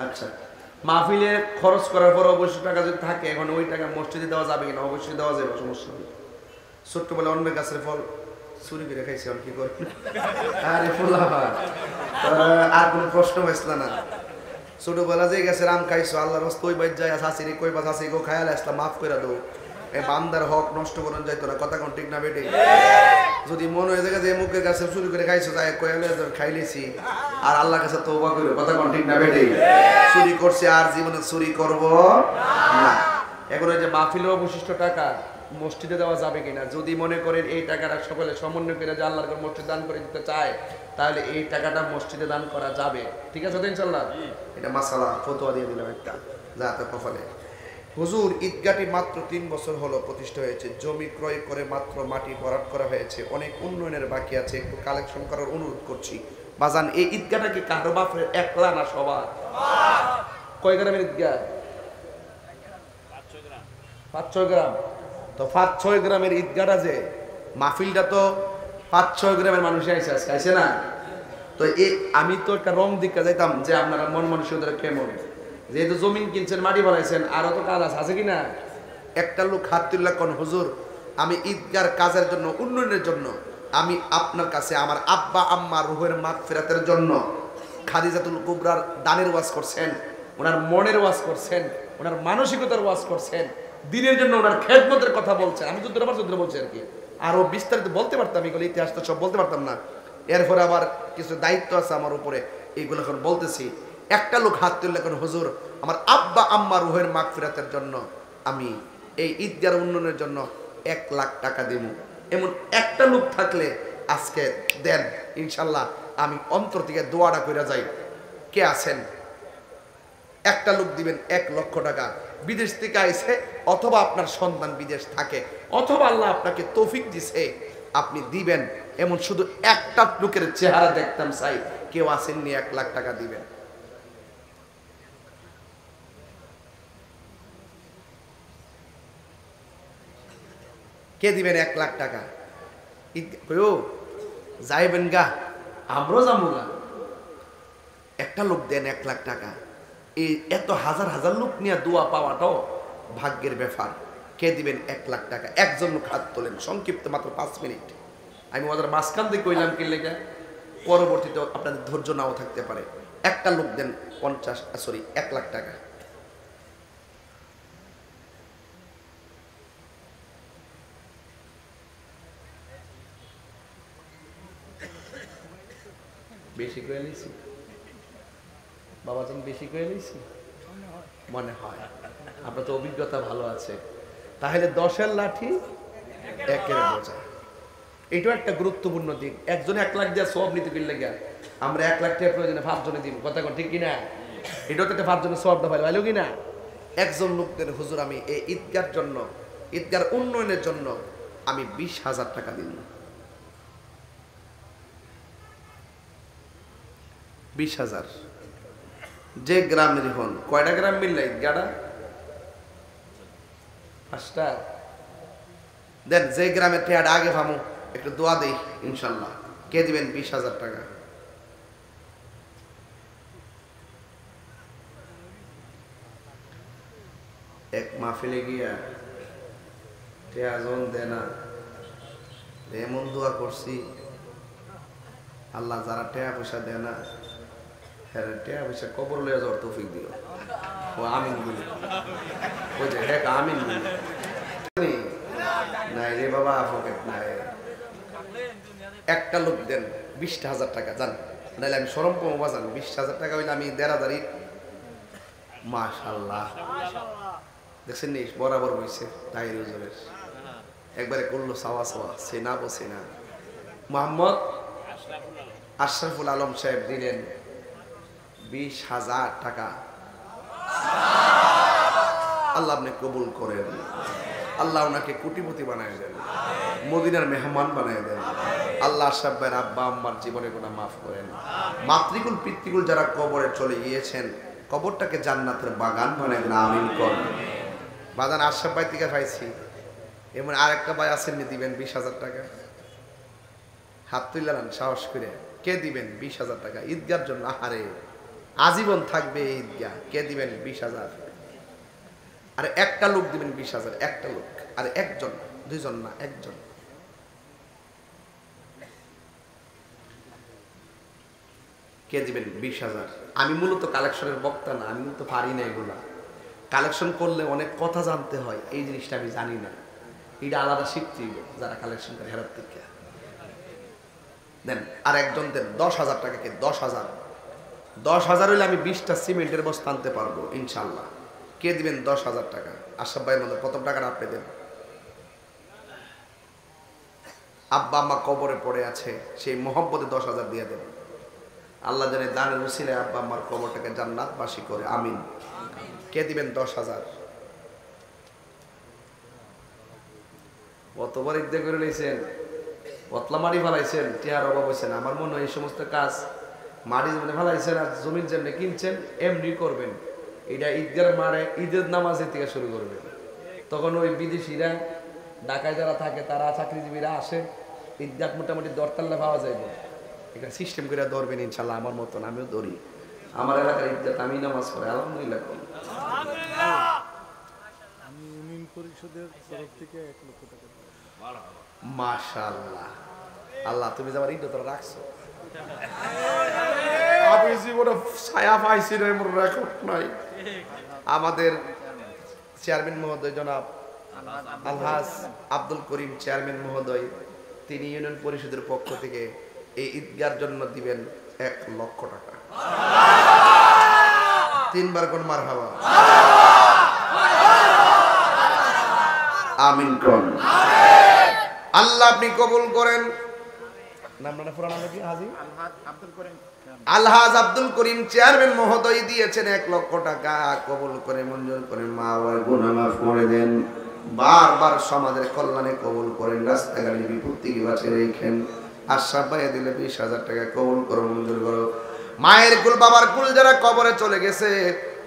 আচ্ছা মাহফিলে খরচ করার পর অবশ্যই টাকা যদি থাকে, এখন ওই টাকা মসজিদে দেওয়া যাবে কিনা? অবশ্যই দেওয়া যাবে, সমস্যা নেই। ছোট্টবেলা অন্য গাছের ফল চুরি করে খাইছে, কি করে আরে ফুলাবা আর কোনো প্রশ্ন হয়েছিল না। ছোটবেলা যে গাছের আম খাইছো আল্লাহর রাস্তা ওই বাইর যায় শাসিরে কই বা শাসি গো খায়াল আসলাম মাফ করে দাও, এই বান্দার হক নষ্ট করুন যাইতো না, কথা কোন ঠিক না বেটে? যদি মনে হয়ে যায় যে মুখের কাছে চুরি করে খাইছো যায় কয়ালে খাইলেছি আর আল্লাহর কাছে তওবা করো, কথা কোন ঠিক না বেটে? চুরি করছে আর জীবনে চুরি করব না। এখন ওই যে মাহফিলের অবশিষ্ট টাকা মসজিদে দেওয়া যাবে কিনা, যদি মনে করেন এই টাকাটা সকলে সমন্বয় করে যে আল্লাহর ঘর মসজিদ দান করে দিতে চায়, তাহলে এই টাকাটা মসজিদে দান করা যাবে, ঠিক আছে তো ইনশাআল্লাহ? এটা মাসালা ফতোয়া দিয়ে দিলাম একটা, যাতে কপালে। হুজুর ঈদগাহটি মাত্র 3 বছর হলো প্রতিষ্ঠা হয়েছে, জমি ক্রয় করে মাত্র মাটি ভরাট করা হয়েছে, অনেক উন্নয়নের বাকি আছে, একটু কালেকশন করার অনুরোধ করছি। বাজান এই ঈদগাহটা কি কারো বাপের একলা না সবার? কয় গ্রামের ঈদগাহ? 5-6 গ্রাম। তো 5-6 গ্রামের ঈদগাহটা যে মাহফিলটা তো 5-6 গ্রামের মানুষ আইসে না। তো আমি তো একটা রং দিকে যাইতাম যে আপনারা মন মানুষদের কেমন, যেহেতু জমিন কিনছেন মাটি বানাইছেন আরো তো কাজ আছে কিনা? একটা লোক হাত তুললা কোন হুজুর আমি ঈদগার কাজের জন্য উন্নয়নের জন্য আমি আপনার কাছে আমার আব্বা আম্মা রুহের মাগফিরাতের জন্য খাদিজাতুল কুবরার দানের ওয়াজ করছেন, ওনার মনের ওয়াজ করছেন, ওনার মানসিকতার ওয়াজ করছেন, দিনের জন্য ওনার খেদমতের কথা বলছেন। আমি যুদ্ধ বলছি আর কি, আরো বিস্তারিত বলতে পারতাম, এগুলো ইতিহাস তো সব বলতে পারতাম না, এরপরে আবার কিছু দায়িত্ব আছে আমার উপরে, এইগুলো এখন বলতেছি। একটা লোক হাত তুললে এখন হুজুর আমার আব্বা আম্মা রুহের মাগফিরাতের জন্য আমি এই ঈদগার উন্নয়নের জন্য 1 লাখ টাকা দেব, এমন একটা লোক থাকলে আজকে দেন, ইনশাল্লাহ আমি অন্তর থেকে দোয়াটা করে যাই। কে আছেন? একটা লোক দিবেন 1 লক্ষ টাকা, বিদেশ থেকে আইছে অথবা আপনার সন্তান বিদেশ থাকে অথবা আল্লাহ আপনাকে তৌফিক দিছে আপনি দিবেন, এমন শুধু একটা লোকের চেহারা দেখতাম চাই, কেউ আসেননি 1 লাখ টাকা দিবেন। কে দিবেন 1 লাখ টাকা? যাইবেন গা, আমরাও যাবো গা, একটা লোক দেন 1 লাখ টাকা। এই এত হাজার হাজার লোক নিয়ে দোয়া পাওয়াটাও ভাগ্যের ব্যাপার। কে দিবেন 1 লাখ টাকা? একজন লোক হাত তোলেন, সংক্ষিপ্ত মাত্র 5 মিনিট। আমি ওদের মাঝখান দিয়ে কইলাম কি লেগে, পরবর্তীতে আপনাদের ধৈর্য নাও থাকতে পারে। একটা লোক দেন 1 লাখ টাকা। বেশি করে নিয়েছি বাবা, তুমি বেশি করে নিয়েছি মনে হয়, আপনার তো অভিজ্ঞতা ভালো আছে। তাহলে 10-এর লাঠি 1-এর বোঝা, এটাও একটা গুরুত্বপূর্ণ দিক। একজনে 1 লাখ দিয়ে সব নিতে গেলে আমরা 1 লাখ টাকা প্রয়োজনে 5 জনে দিব, কথা ঠিক কিনা? এটাও তো একটা 5 জনের সবটা ভালো কিনা? একজন লোকদের হুজুর আমি এই ঈদগার জন্য, ঈদগার উন্নয়নের জন্য আমি 20,000 টাকা দিব। 20,000 যে গ্রামের হন। কয়টা গ্রাম মিললে ঈদগাটা? 5টা দেন। যে গ্রামের টেয়াটা আগে ভামো একটু দোয়া দেই ইনশাল্লাহ। কে দিবেন 20,000 টাকা? এক মাহফিলে গিয়া টেয়াজন দেনা এমন দোয়া করছি, আল্লাহ যারা টেয়া পয়সা দেয় না হ্যাঁ টেয়া পয়সা কবর লইয়া যাওয়ার তৌফিক দিও। ও আমিন বলি, ওই যে হ্যাঁ আমিন বলি নাই রে বাবা, পকেট নাই। একটা লোক দেন 20,000 টাকা, জান নাহলে আমি সরম কম বাজান 20,000 টাকা হইলে আমি 1,500 মাশাআল্লাহ দেখছেন নি বরাবর হইছে তাহির হুজুরের একবারে করলো সাওয়া সাওয়া সেনা বসেনা মোহাম্মদ আশরাফুল আলম সাহেব দিলেন 20,000 টাকা আল্লাহ আপনি কবুল করেন আল্লাহ ওনাকে কোটিপতি বানায় দেন মদিনার মেহমান বানায় দেন আল্লাহ আশরাফ ভাইয়ের আব্বা আম্মার জীবনে গুনাহ মাফ করেন মাতৃকুল পিতৃকুল যারা কবরে চলে গিয়েছেন কবরটাকে জান্নাতের বাগান বানায় দেন আমিন করুন বাদান আশরাফ ভাই থেকে পাইছি এমন আরেকটা ভাই আছেন দিবেন 20,000 টাকা হাত তুললেন সাহস করে কে দিবেন 20,000 টাকা ঈদগার জন্য আহারে আজীবন থাকবে এই ঈদগাহ কে দিবেন 20,000 আর একটা লোক দিবেন 20,000 একটা লোক আর একজন দুইজন না একজন কে দিবেন 20,000 আমি মূলত কালেকশনের বক্তা না আমি মূলত পারি না এগুলা কালেকশন করলে অনেক কথা জানতে হয় এই জিনিসটা আমি জানি না এটা আলাদা শিখতে হবে যারা কালেকশন করে হেরাত থেকে দেন আর একজন দেন 10,000 টাকাকে 10,000 হইলে আমি 20টা সিমেন্টের বস্তা আনতে পারবো ইনশাল্লাহ কে দিবেন 10,000 টাকা আশরাফ ভাইয়ের মধ্যে প্রথম টাকাটা আপনি দেন আব্বা আম্মা কবরে পড়ে আছে সেই মহব্বতে 10,000 দিয়ে দেন আল্লাহ জানে দানের উসিলায় আব্বা আম্মার কবরটাকে জান্নাতবাসী করে আমিন কে দিবেন 10,000 কতবার ইদ্যা করে নিয়েছেন পতলা মাটি ফেলাইছেন টিয়ার অভাব হয়েছেন আমার মনে হয় এই সমস্ত কাজ মাটি যেমনি ফেলাইছেন আর জমিন যেমনি কিনছেন এমনি করবেন এটা ঈদগার মারে ঈদের নামাজের থেকে শুরু করবেন তখন ওই বিদেশিরা ঢাকায় যারা থাকে তারা চাকরিজীবীরা আসে ঈদগাহ মোটামুটি দরতাল্লা পাওয়া যাইব এটা সিস্টেম করে ধরবেন ইনশাল্লাহ আমার মতন আমিও ধরি আমার এলাকার ঈদগাহ আমি নামাজ পড়ে আলহামদুলিল্লাহ আমি ইউনিয়ন পরিষদের তরফ থেকে 1 লক্ষ টাকা মাশাআল্লাহ আল্লাহ তুমি যে আমার ঈদ তোরা রাখছো আমি জীবনে ছায়া পাইছি না এমন রেকর্ড নাই আমাদের চেয়ারম্যান মহোদয় জনাব আলহাজ আব্দুল করিম চেয়ারম্যান মহোদয় তিনি ইউনিয়ন পরিষদের পক্ষ থেকে এই ঈদগার জন্য দিবেন 1 লক্ষ টাকা 3 বার কোন মারহাবা আমিন কোন আল্লাহ আপনি কবুল করেন নামটা পুরো নাম কি হাজী আলহাজ আব্দুল করিম চেয়ারম্যান মহোদয় দিয়েছেন 1 লক্ষ টাকা কবুল করে মঞ্জুর করেন মা বাবার গুনাহ মাফ করে দেন বারবার সমাজের কল্যাণে কবুল করেন রাস্তাঘাটে বিপত্তিকে বাঁচিয়ে রেখেন আশরাফ ভাই দিলে 20,000 টাকা কবুল করো মঞ্জুর করো মায়ের কুল বাবার কুল যারা কবরে চলে গেছে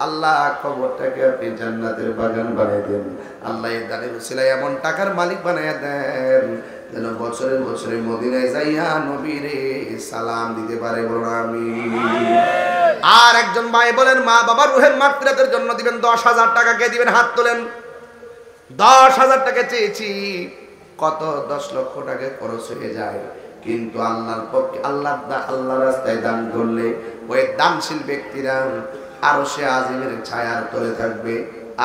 আল্লাহ কবরটাকে আপনি জান্নাতের বাগান বানিয়ে দেন আল্লাহ এই দানের উসিলায় এমন টাকার মালিক বানিয়ে দেন যেন বছরে বছরে মদিনায় যাইয়া নবীরে সালাম দিতে পারে বলুন আমিন আর একজন ভাই বলেন মা বাবার রুহের মাগফিরাতের জন্য দিবেন 10,000 টাকা কে দিবেন হাত তোলেন 10,000 টাকা চেয়েছি কত 10 লক্ষ টাকা খরচ হয়ে যায় কিন্তু আল্লাহর পক্ষে আল্লাহ রাস্তায় দান করলে ওই দানশীল ব্যক্তিরা আরশে আজিমের ছায়ার তলে থাকবে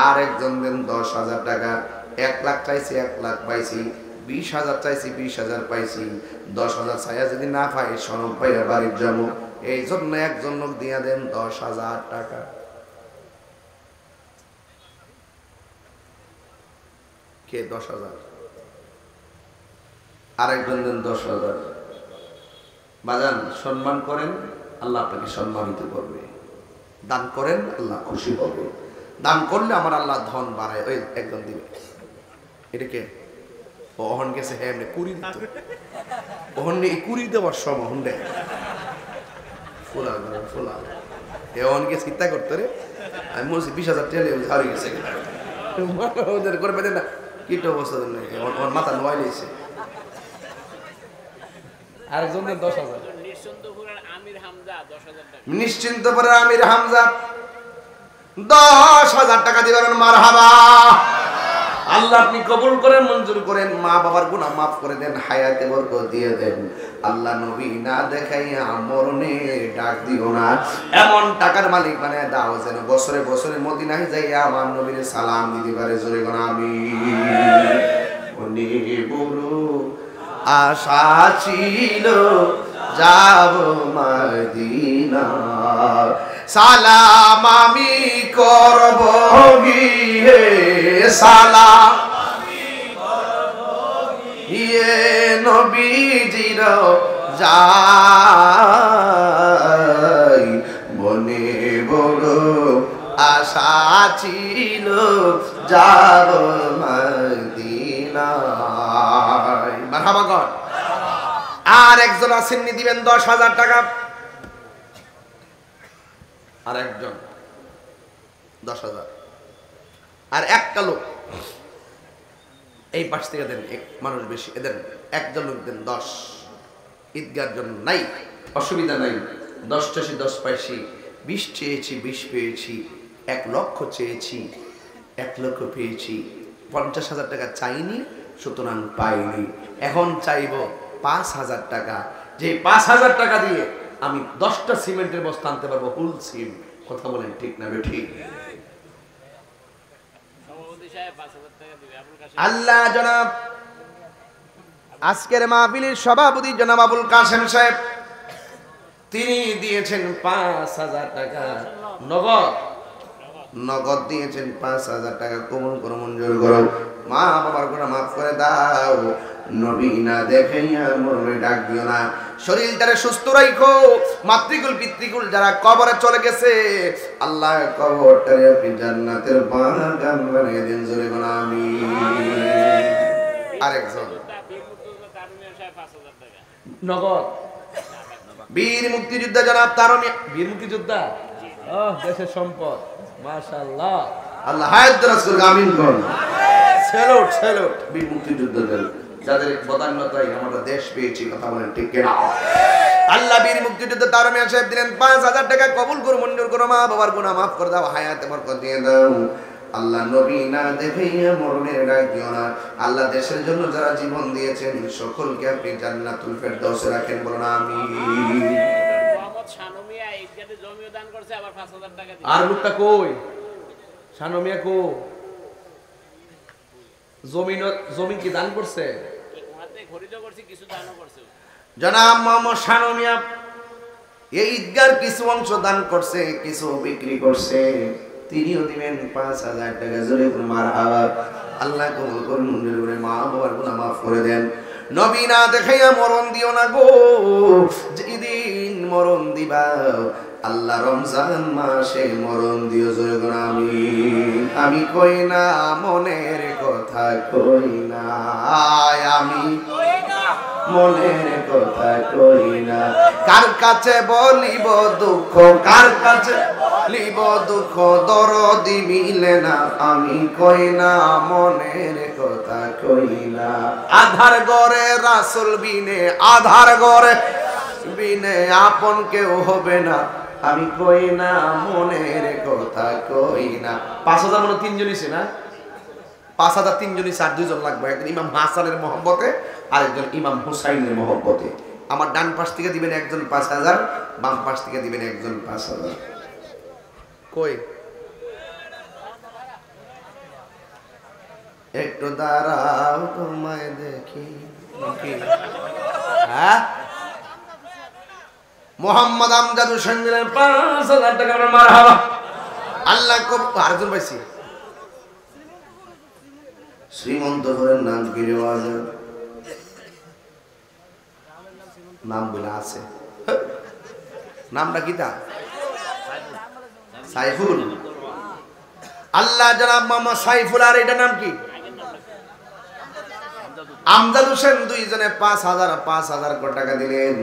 আর একজন দেন 10,000 টাকা 1 লাখ চাইছি 1 লাখ পাইছি 20,000 চাইছি 20,000 পাইছি 10,000 ছায়া যদি না পাই সনদ পাইয়া বাড়ির যাবো এই জন্য একজন লোক দিয়া দেন 10,000 টাকা কে 10,000 আরেকজন দেন 10,000 বাজান সম্মান করেন আল্লাহ আপনাকে সম্মানিত করবে দান করেন আল্লাহ খুশি হবে দান করলে আমার আল্লাহ ধন বাড়ায় ওই একজন দিবে এটাকে ওহন গেছে হ্যাঁ এমনি কুড়ি দিত ওহন এই কুড়ি দেওয়ার সময় হন রে ফুলা ফুলা এ ওহন গিয়ে চিন্তা করতে রে আমি বলছি 20,000 টেলে হারিয়ে গেছে ওদের করবে না কিটো অবস্থা নেই ওর মাথা নোয়াই নিয়েছে আরেকজন 10,000 নিশ্চিন্তপুরের আমির হামজা 10,000 টাকা দিবেন মারহাবা আল্লাহ আপনি কবুল করেন মঞ্জুর করেন মা বাবার গুনাহ মাফ করে দেন হায়াতে বরকত দিয়ে দেন আল্লাহ নবী না দেখাইয়া মরণে ডাক দিও না এমন টাকার মালিক বানায় দাও যেন বছরে বছরে মদিনায় যাইয়া আমার নবীর সালাম দিতে পারে জোরে কোন আমিন বড় আশা ছিল যাব মদিনা সালাম আমি করব গিয়ে সালাম ইয়ে নবীজির যাই মনে বড় আশা ছিল যাব মদিনায় মারহাবা গণ আর একজন আসেননি দিবেন 10,000 টাকা আর একজন 10,000 আর একটা লোক এই পাশ থেকে দেন এক মানুষ বেশি এদের একজন লোক দেন 10 ঈদগার জন্য নাই অসুবিধা নাই 10 টাশি 10 পাইছি 20 চেয়েছি 20 পেয়েছি 1 লক্ষ চেয়েছি 1 লক্ষ পেয়েছি 50,000 টাকা চাইনি সুতরাং পাইনি এখন চাইবো 5,000 টাকা যে 5,000 টাকা দিয়ে আমি 10টা সিমেন্টের বস্তা আনতে পারবো ফুল সিম কথা বলেন ঠিক না ঠিক আল্লাহ জনাব আজকের মাহফিলের সভাপতি জনাব আবুল কাসেম সাহেব তিনি দিয়েছেন 5,000 টাকা নগদ দিয়েছেন 5,000 টাকা কবুল করে মঞ্জুর করো মা বাবার গুনাহ মাফ করে দাও নবী না দেখাইয়া মরণে ডাক দিও না শরীরটারে সুস্থ রাখো মাতৃকুল পিতৃকুল যারা কবরে চলে গেছে আল্লাহ কবরটারে আপনি জান্নাতের বাগান বানিয়ে দেন জোরে বলো আমিন আরেকজন নগদ বীর মুক্তিযোদ্ধা জনাব তারুণী বীর মুক্তিযোদ্ধা দেশের সম্পদ মাশাআল্লাহ আল্লাহ হায়াত রাসূল আমিন কোন স্যালুট স্যালুট বীর মুক্তিযোদ্ধাদের যাদের বদান্যতায় আমরা দেশ পেয়েছি কথা বলেন ঠিক কিনা আল্লাহ বীর মুক্তিযোদ্ধা তারুণী সাহেব দিলেন 5,000 টাকা কবুল করে মঞ্জুর করো মা বাবার গুনাহ মাফ করে দাও হায়াতে বরকত দিয়ে দাও আল্লাহ নবী না দেখাইয়া মরণের ডাক দিও না আল্লাহ দেশের জন্য যারা জীবন দিয়েছেন সকলকে আপনি জান্নাতুল ফেরদাউসে রাখেন বলুন আমিন মোহাম্মদ শানুমিয়া ঈদগাহে জমিও দান করছে আবার 5,000 টাকা দিয়েছে আর লোকটা কই শানুমিয়া কো জমি কি দান করছে ওনাতে খরিদ করছে কিছু দানও করছে জনাব মোহাম্মদ শানুমিয়া এই ঈদগার কিছু অংশ দান করছে কিছু বিক্রি করছে তিনিও দিবেন 5,000 টাকা জোরে করে মারহাবা আল্লাহ কবুল করুন মঞ্জুর করে মা বাবার গুনাহ মাফ করে দেন নবী না দেখাইয়া মরণ দিও না গো যেদিন মরণ দিবা আল্লাহ রমজান মাসে মরণ দিও জোরে করে আমি কই না মনের কথা কই না আমি মনের কথা কই না কার কাছে বলিব দুঃখ কার কাছে লিব দুঃখ দরদি মিলে না আমি কই না মনের কথা কই না আধার ঘরে রাসূল বিনে আধার ঘরে বিনে আপন কেউ হবে না আমি কই না মনের কথা কই না 5,000 মানে তিনজন ইছে না 5,000 তিনজন ইছে আর দুইজন লাগবে একজন ইমাম হাসানের মহব্বতে আর একজন ইমাম হুসাইনের মহব্বতে আমার ডান পাশ থেকে দিবেন একজন 5,000 বাম পাশ থেকে দিবেন একজন 5,000 কই একটু দাঁড়াও তোমায় দেখি হ্যাঁ মোহাম্মদ আমজাদ হোসেন দিলেন 5,000 টাকা মারহাবা আল্লাহ আরেকজন পাইছি শ্রীমন্ত ধরেন নাম কি রেওয়াজ নাম বলে আছে নামটা কি তা সাইফুল আল্লাহ জনাব মোহাম্মদ সাইফুল আর এটা নাম কি আমজাদ হোসেন দুইজনে 5,000 টাকা দিলেন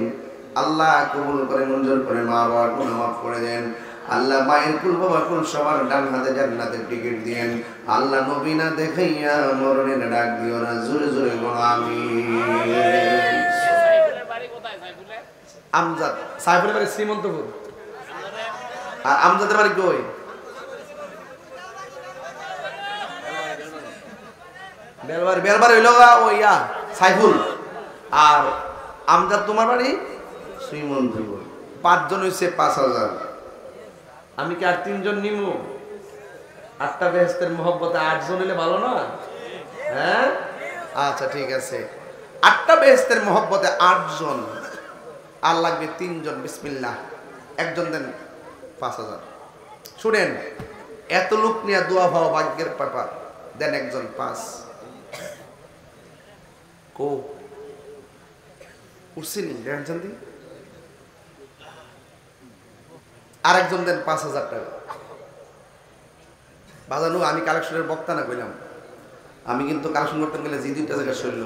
আল্লাহ কবুল করে মঞ্জুর করে মা বাবার গুনাহ মাফ করে দেন আল্লাহ মায়ের কুল বাবার কুল সবার ডান হাতে জান্নাতের টিকিট দিয়েন আল্লাহ নবী না দেখাইয়া মরণের ডাক দিও না জোরে জোরে বলো আমিন সাইফুলের বাড়ি কোথায় সাইফুলের আমজাদ সাইফুলের বাড়ি শ্রীমন্তপুর আর আমজাদের বাড়ি কই বেলবার হইল ওইয়া সাইফুল আর আমজাদ তোমার বাড়ি শ্রীমন্তপুর 5 জন হইছে 5,000 আমি কি আর 3 জন নিমু 8টা বেহেশতের মহব্বতে 8 জন হলে ভালো না হ্যাঁ আচ্ছা ঠিক আছে 8টা বেহেশতের মহব্বতে 8 জন আর লাগবে 3 জন। বিসমিল্লাহ। একজন দেন 5000। শুনেন, এত লোক নিয়ে দোয়া ভাও ভাগ্যের ব্যাপার। দেন একজন 5। কো উঠছিনি দেখেন দি। আরেকজন দেন 5000 টাকা। বাজানো আমি কালেকশনের বক্তা না কইলাম, আমি কিন্তু কালেকশন করতে গেলে যে 2টা জায়গা শরীর।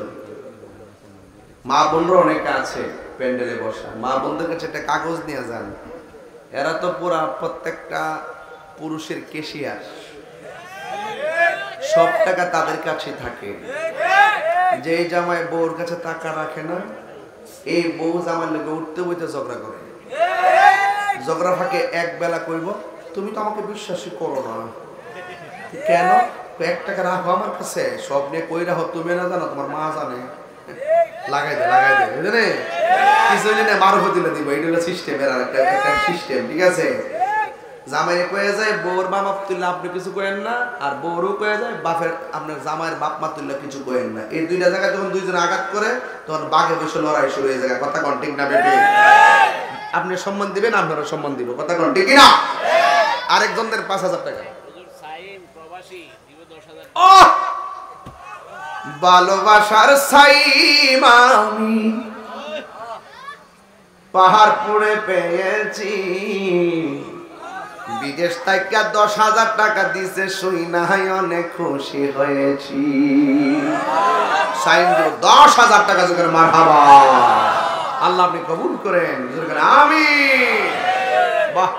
মা বোনরা অনেকে আছে প্যান্ডেলে বসা, মা বোনদের কাছে একটা কাগজ নিয়ে যান। এরা তো পুরা প্রত্যেকটা পুরুষের কেশিয়ার, সব টাকা তাদের কাছে থাকে। যে জামাই বউর কাছে টাকা রাখে না, এই বউ জামার লেগে উঠতে বইতে ঝগড়া করে। ঝগড়া ফাঁকে এক বেলা কইব, তুমি তো আমাকে বিশ্বাসই করো না। কেন? 1 টাকা রাখো আমার কাছে, সব নিয়ে কই রাখো, তুমি না জানো, তোমার মা জানে। লাগাই দে বুঝলে, কিছু হইলে না মারুফ দিলে দিব। এটা হলো সিস্টেম, এর একটা সিস্টেম। ঠিক আছে, জামাই কয়ে যায় বউর মা বাপ তুললে আপনি কিছু করেন না, আর বউরও কয়ে যায় বাপের আপনার জামাইয়ের বাপ মা তুললে কিছু করেন না। এই 2টা জায়গায় যখন 2 জন আঘাত করে, তখন বাঘে বসে লড়াই শুরু হয়ে যায়। কথা কোন ঠিক না বেটি? আপনি সম্মান দিবেন, আপনারা সম্মান দিব। কথা কোন ঠিক না? আরেকজনদের 5000 টাকা। ভালোবাসার সাইম আমি পাহাড়পুরে পেয়েছি, বিদেশ থেকে 10,000 টাকা দিছে, শুই নাই অনেক খুশি হয়েছি। সাইম 10,000 টাকা জোগাড়। মারহাবা, আল্লাহ আপনি কবুল করেন। আমিন। বাহ,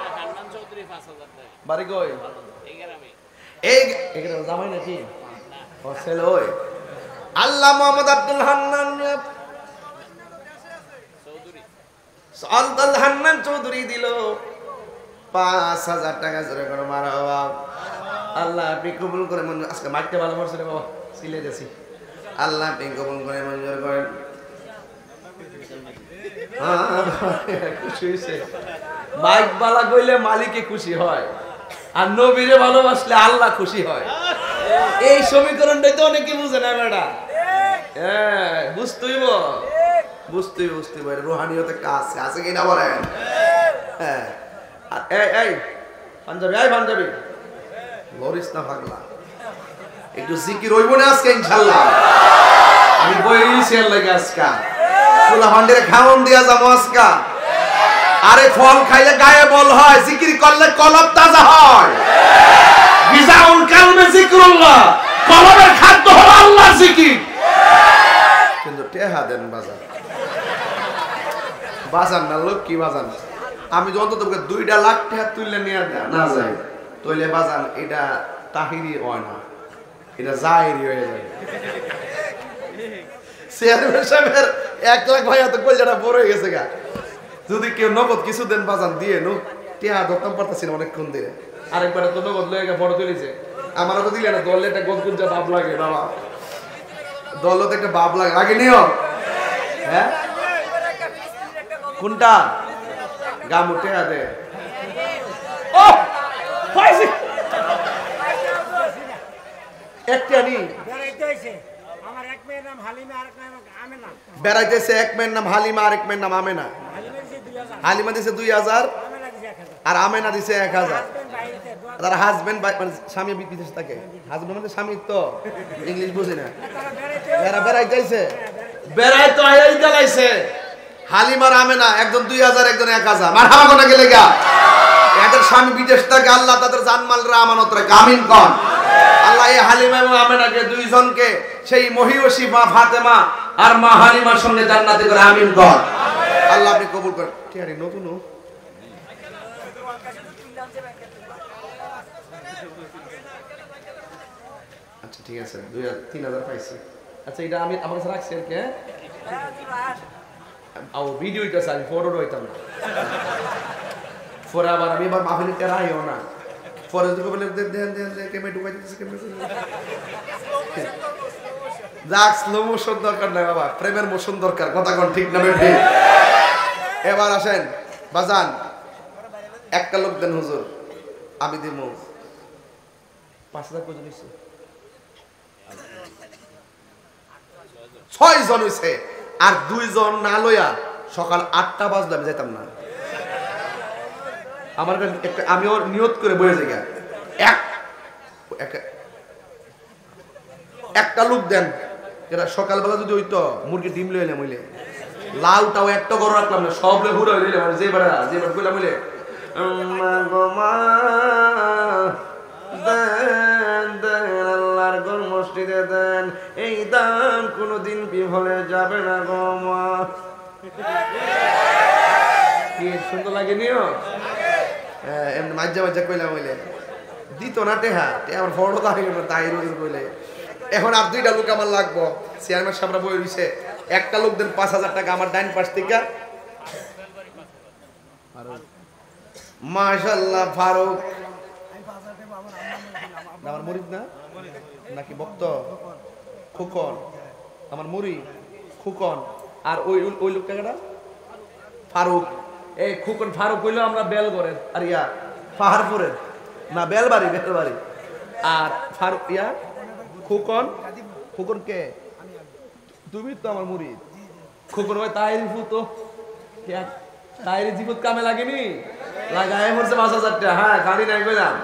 বাড়ি কই? এই এখানে জামাই নাকি হোস্টেল? ওই আল্লাহ মোহাম্মদ আব্দুল হান্নান চৌধুরী দিল 5,000 টাকা। জোরে করে মারহাবা। আল্লাহ আপনি কবুল করে মঞ্জুর। আজকে মাইকটা ভালো করছে রে বাবা, সিলে দিয়েছি। আল্লাহ আপনি কবুল করে মঞ্জুর করেন। খুশি হয়েছে। মাইক বালা কইলে মালিকে খুশি হয়, আর নবীরে ভালোবাসলে আল্লাহ খুশি হয়। এই সমীকরণটাই তো অনেকে বুঝে না বেটা। হ্যাঁ, বুঝতেইব। রুহানিয়ত একটা আছে কিনা বলেন? হ্যাঁ। এই পাঞ্জাবি লরিস না পাগলা, একটু জিকির হইব না আজকে ইনশাআল্লাহ। আমি বইছি এর লাগে আজকে ফুলা ভান্ডারে খাওন দিয়া যাবো আজকে। আরে ফল খাইলে গায়ে বল হয়, জিকির করলে কলব তাজা হয়। গিজাউল কালবে জিকরুল্লাহ, কলবের খাদ্য হলো আল্লাহর জিকির। কিন্তু টেহা দেন বাজান না লোক কি বাজান। আমি যত তোকে 2 লাখ টাকা তুললে নিয়ে না যাই, তইলে বাজান এটা তাহিরি হয় না, এটা জাহিরি হয়ে যায়। চেয়ারম্যান সাহেবের 1 লাখ ভাই এত কলজাটা বড় হয়ে গেছে গা। যদি কেউ নগদ কিছু দেন বাজান দিয়ে নো, টেহা ধরতাম পারতাছি না অনেকক্ষণ ধরে। আরেকবার তো নগদ লয়ে ফটো তুলেছে, আমারও তো দিলে না। দলে একটা গদগুঞ্জা বাপ লাগে বাবা, দল তো একটা বাপ লাগে। আগে নিও। হ্যাঁ, কোনটা গামু টেহা দে? ও পাইছি একটা নি বেড়াইতেছে। এক মেয়ের নাম হালিমা, আরেক মেয়ের নাম আমেনা। হালিমা দিছে 2000 আর আমেনা দিছে 1000। তার হাজবেন্ড মানে স্বামী বিদেশে থাকে। হাজবেন্ড মানে স্বামী তো ইংলিশ বুঝে না। বেড়াই তো আইয়াই চালাইছে। হালিমার আমেনা একজন 2000, একজন 1000। মারহাবা কোনা গেলে গা। এদের স্বামী বিদেশ থাকে, আল্লাহ তাদের জানমালরা আমানত রাখে। আমিন কোন। আল্লাহ এই হালিমা এবং আমেনাকে 2 জনকে সেই মহিয়সী মা ফাতেমা আর মা হালিমার সঙ্গে জান্নাতে করে। আমিন কোন। আল্লাহ আপনি কবুল করেন। ঠিক আছে, নতুন আচ্ছা ঠিক আছে, 3,000 পাইছি। আচ্ছা এটা আমি আমার কাছে রাখছি আর কি। ভিডিও হইতেছে, আমি ফটো হইতাম না। পরে আবার আমি এবার মাহফিলটা রাইও না। পরে যদি বলে দেন কেমন ঢুকাই দিতেছে, কেমন যাক, স্লো মোশন দরকার নাই বাবা, প্রেমের মোশন দরকার। কথা কোন ঠিক না বেঠি? এবার আসেন বাজান, একটা লোক দেন হুজুর, আমি দিব 5,000 কত নিছে? 6 জন হইছে। আর 2 জন না লইয়া সকাল 8টা বাজলে আমি যেতাম না। আমার একটা আমিও নিয়ত করে বয়ে যাই একটা লোক দেন যেটা সকালবেলা যদি হইতো মুরগি ডিম লইলে মইলে লাউটাও একটা গরু রাখলাম না, সব লে হুড়া হইলে মানে যে বেড়া কইলাম হইলে দেন দেন আল্লাহর ঘর মসজিদে দেন, এই দান কোনোদিন বিফলে যাবে না গো মা। কি সুন্দর লাগে নিও এমনি মাঝে মাঝে কইলাম হইলে দিত না টেহা আমার বড় দাঁড়ি তাই রোজ কইলে। এখন আর 2টা লোক আমার লাগবো, চেয়ারম্যান সাহেবরা বই রইছে, একটা লোক দেন 5,000 টাকা আমার ডাইন পাশ থেকে। মাশাআল্লাহ ফারুক আমার মুরিদ না নাকি ভক্ত খুকন, আমার মুরি খুকন, আর ওই লোক টাকাটা ফারুক। এই খুকন ফারুক হইলো আমরা বেলগড়ের আর ইয়া পাহাড়পুরের না বেলবাড়ি আর ফারুক ইয়া খুকন কে তুমি তো আমার মুরিদ। খুকন ভাই তাইরি ফুতো তাইরি জীবত কামে লাগেনি লাগায় মরছে 5,000 টাকা। হ্যাঁ গাড়ি নাই কইলাম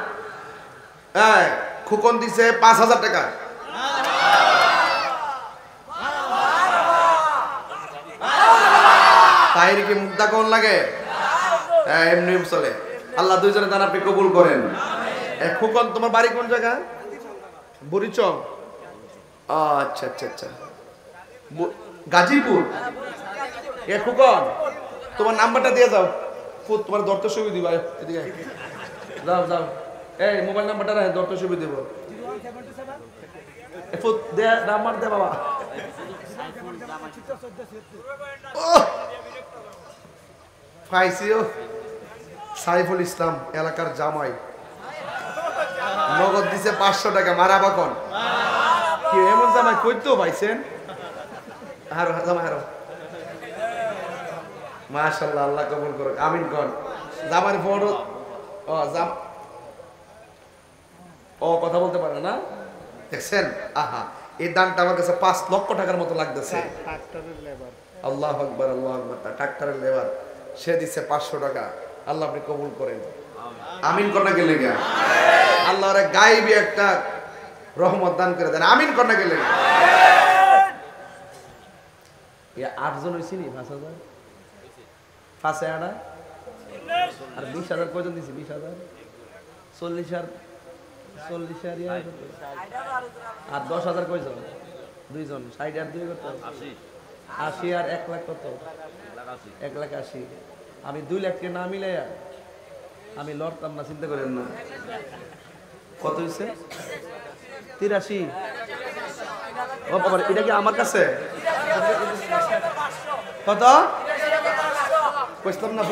খুকন দিছে 5,000 টাকা। তাইরি কি মুক্তা কোন লাগে? এমনি চলে। আল্লাহ দুইজনে দান আপনি কবুল করেন। খুকন তোমার বাড়ি কোন জায়গা? বুড়িচং। আচ্ছা আচ্ছা আচ্ছা গাজীপুর। খুকন তোমার নাম্বারটা দিয়ে যাও, তোমার দর্ত ছবি দিবা, এদিকে যাও যাও, এই মোবাইল নাম্বারটা রাখে দর্ত ছবি দিব, নাম্বার দে বাবা। পাইছিও সাইফুল ইসলাম এলাকার জামাই, নগদ দিছে 500 টাকা। মারাবা কোন কি এমন জামাই কইতো পাইছেন? হারো জামাই হারো, মাশাআল্লাহ, আল্লাহ কবুল করুক, আমিন কোন। জামার বড় কথা বলতে পারে না, দেখছেন? আহা, এই দানটা আমার কাছে 5 লক্ষ টাকার মতো লাগতেছে। আল্লাহু আকবার আল্লাহু আকবার। ট্রাক্টরের লেবার সে দিচ্ছে 500 টাকা। আল্লাহ আপনি কবুল করেন, আমিন করনা গেলে গা আল্লাহর গায়েবী একটা রহমত দান করে দেন, আমিন করনা গেলে। 8 জন হইছি নি 5,000 পাঁচে আড়া আর 20,000 কয়জন দিছি? 20,000 40,000 আর 10,000 কয়জন? 2 জন। 60 আর 2 কত? 80 আর 1 লাখ কত? 1,80,000। আমি 2 লাখকে না মিলাইয়া আমি লড়তাম না, চিন্তা করেন না। কত হয়েছে? 83। ও বাবা, এটা কি আমার কাছে? কত কইলাম না?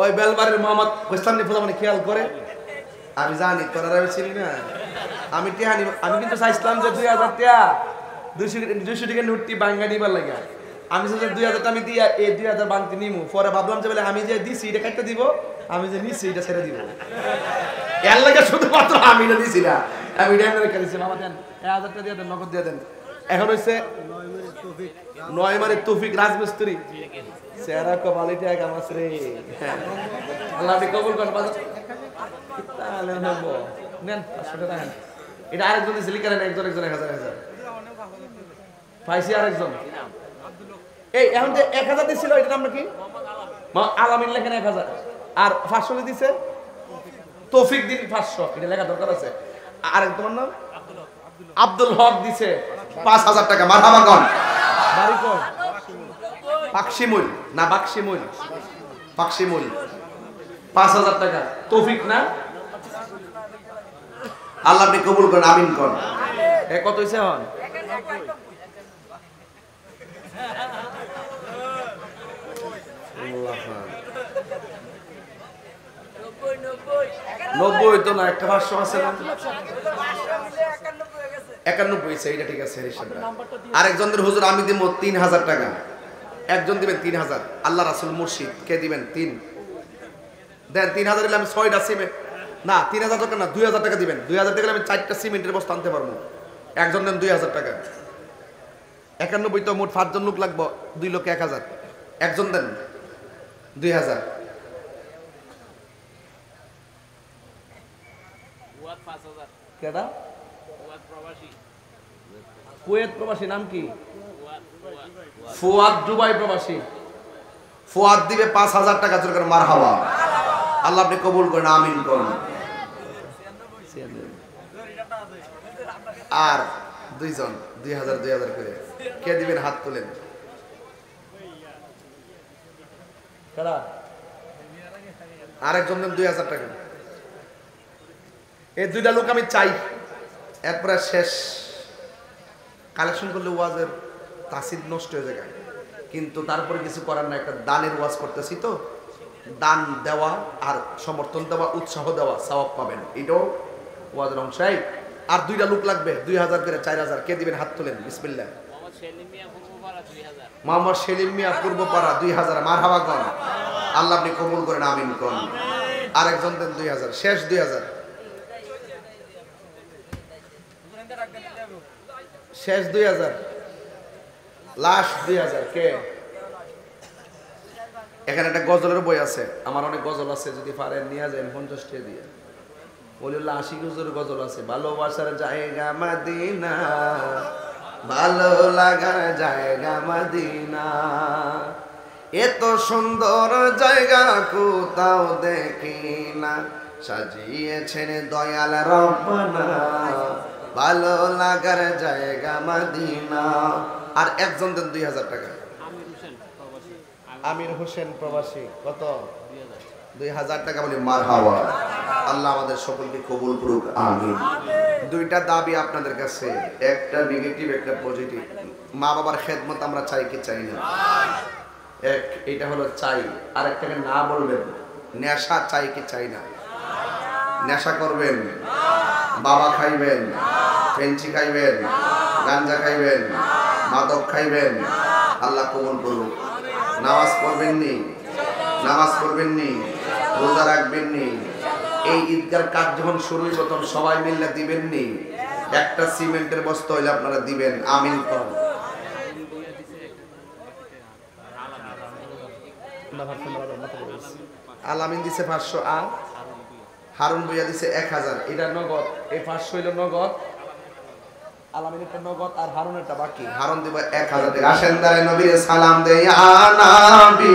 ওই বেলবাড়ির মোহাম্মদ কইলাম নি, মানে খেয়াল করে। আমি জানি তোরা আমি চিনি না, আমি টেহানি। আমি কিন্তু চাইছিলাম যে 2,000 টাকা 200 টাকা নোটটি বাঙ্গা নিবার লাগে। আমি 2,000 আমি দিয়া এই 2,000 বাংতি নিমু। পরে ভাবলাম যে বলে আমি যে দিছি এটা কাটতে দিব, আমি যে নিছি এটা ছেড়ে দিব। এর লাগে শুধুমাত্র আমি না দিছি না, আমি এটা এমনি রেখে দিছি। মামা দেন 1,000 টাকা দিয়ে দেন, নগদ দিয়ে দেন। এখন হইছে নয়মারে তৌফিক রাজমিস্ত্রি চেহারা কপালি টাকা মাছ রে। আল্লাহ আপনি কবুল করেন। তাহলে হবো নেন 500 টাকা। এটা আরেকজন দিছে, লিখে নেন, একজন 1,000 পাইছি আরেকজন। এই এখন যে 1,000 দিছিল এটার নাম কি? আলামিন লেখেন 1,000। আর 500 দিছে তৌফিক দিন 500, এটা লেখা দরকার আছে। আর তোমার নাম আব্দুল হক দিছে 5,000 টাকা। মারহাবা কোন? বাড়ি কোন? পাকশিমুল না বাকশিমুল? পাকশিমুল। 5,000 টাকা তৌফিক না? আল্লাহ আপনি কবুল করেন, আমিন কোন। কত হইছে এখন? 90 তো না, একটা 500 আছে না? 91 হইছে, এটা ঠিক আছে। আরেকজনের হুজুর আমি দিব 3,000 টাকা, একজন দিবেন 3,000। আল্লাহ রাসূল মুর্শিদ কে দিবেন 3 দেন। 3,000 দিলে আমি 6টা সিমেন্ট না, 3,000 টাকা না, 2,000 টাকা দিবেন। 2,000 টাকা আমি 4টা সিমেন্টের বস্তা আনতে পারবো। একজন দেন 2,000 টাকা, 91 তো মোট 5 জন লোক লাগবে, 2 লোকে 1000, একজন দেন 2000। কেডা? কুয়েত প্রবাসী, নাম কি? ফুয়াদ, দুবাই প্রবাসী। ফুয়াদ দিবে 5000 টাকা। জোরে করে মারহাবা। আল্লাহ আপনি কবুল করেন, আমিন করুন। আর 2 জন 2000 করে কে দিবেন? হাত তোলেন। কারা? আরেকজন দেন 2000 টাকা। এই 2টা লোক আমি চাই, এরপরে শেষ। কালেকশন করলে ওয়াজের তাসির নষ্ট হয়ে যায়, কিন্তু তারপরে কিছু করার না, একটা দানের ওয়াজ করতেছি তো, দান দেওয়া আর সমর্থন দেওয়া, উৎসাহ দেওয়া, সওয়াব পাবেন, এটাও ওয়াজের অংশই। আর 2টা লোক লাগবে, 2000 করে 4000। কে দিবেন? হাত তোলেন। বিসমিল্লাহ। মোহাম্মদ সেলিম মিয়া পূর্বপাড়া 2000। মারহাবা কোন। আল্লাহ আপনি কবুল করেন, আমিন কোন। আরেকজন দেন 2000। শেষ 2000। শেষ 2000, লাস্ট 2000। কে? এখানে একটা গজলের বই আছে, আমার অনেক গজল আছে, যদি পারেন নিয়ে যান 50 টাকা দিয়ে। ওলিউল্লাহ আশিক হুজুরের গজল আছে, ভালোবাসার জায়গা মদিনা, ভালো লাগার জায়গা মদিনা, এত সুন্দর জায়গা কোথাও দেখি না, সাজিয়েছেন দয়াল রব্বানা, ভালো লাগার জায়গা মদিনা। আর একজন দেন 2000 টাকা। আমির হোসেন প্রবাসী। কত? 2000 টাকা। বলি মারহাবা। আল্লাহ আমাদের সকলকে কবুল করুক, আমিন। 2টা দাবি আপনাদের কাছে, একটা নেগেটিভ, একটা পজিটিভ। মা বাবার খেদমত আমরা চাই কি চাই না? এটা হলো চাই। আরেকটাকে না বলবেন, নেশা চাই কি চাই না? নেশা করবেন, বাবা খাইবেন, পেঞ্চি খাইবেন, গাঞ্জা খাইবেন, মাদক খাইবেন, আল্লাহ কবুল করুক। নামাজ পড়বেন নি, নামাজ পড়বেন নি, রোজা রাখবেন নি। এই ঈদগার কাজ যখন শুরু হইব তখন সবাই মিলে দিবেন নি। একটা সিমেন্টের বস্তা হইলে আপনারা দিবেন, আমিন কোন। আলামিন দিছে 500, আর হারুন ভুইয়া দিছে 1000। এটা নগদ, এই 500 হইল নগদ, আলামিনের একটা নগদ আর হারুনেরটা বাকি। হারুন দিব 1000 টাকা। আসেন দাঁড়ায় নবীর সালাম দেই, আ নবী।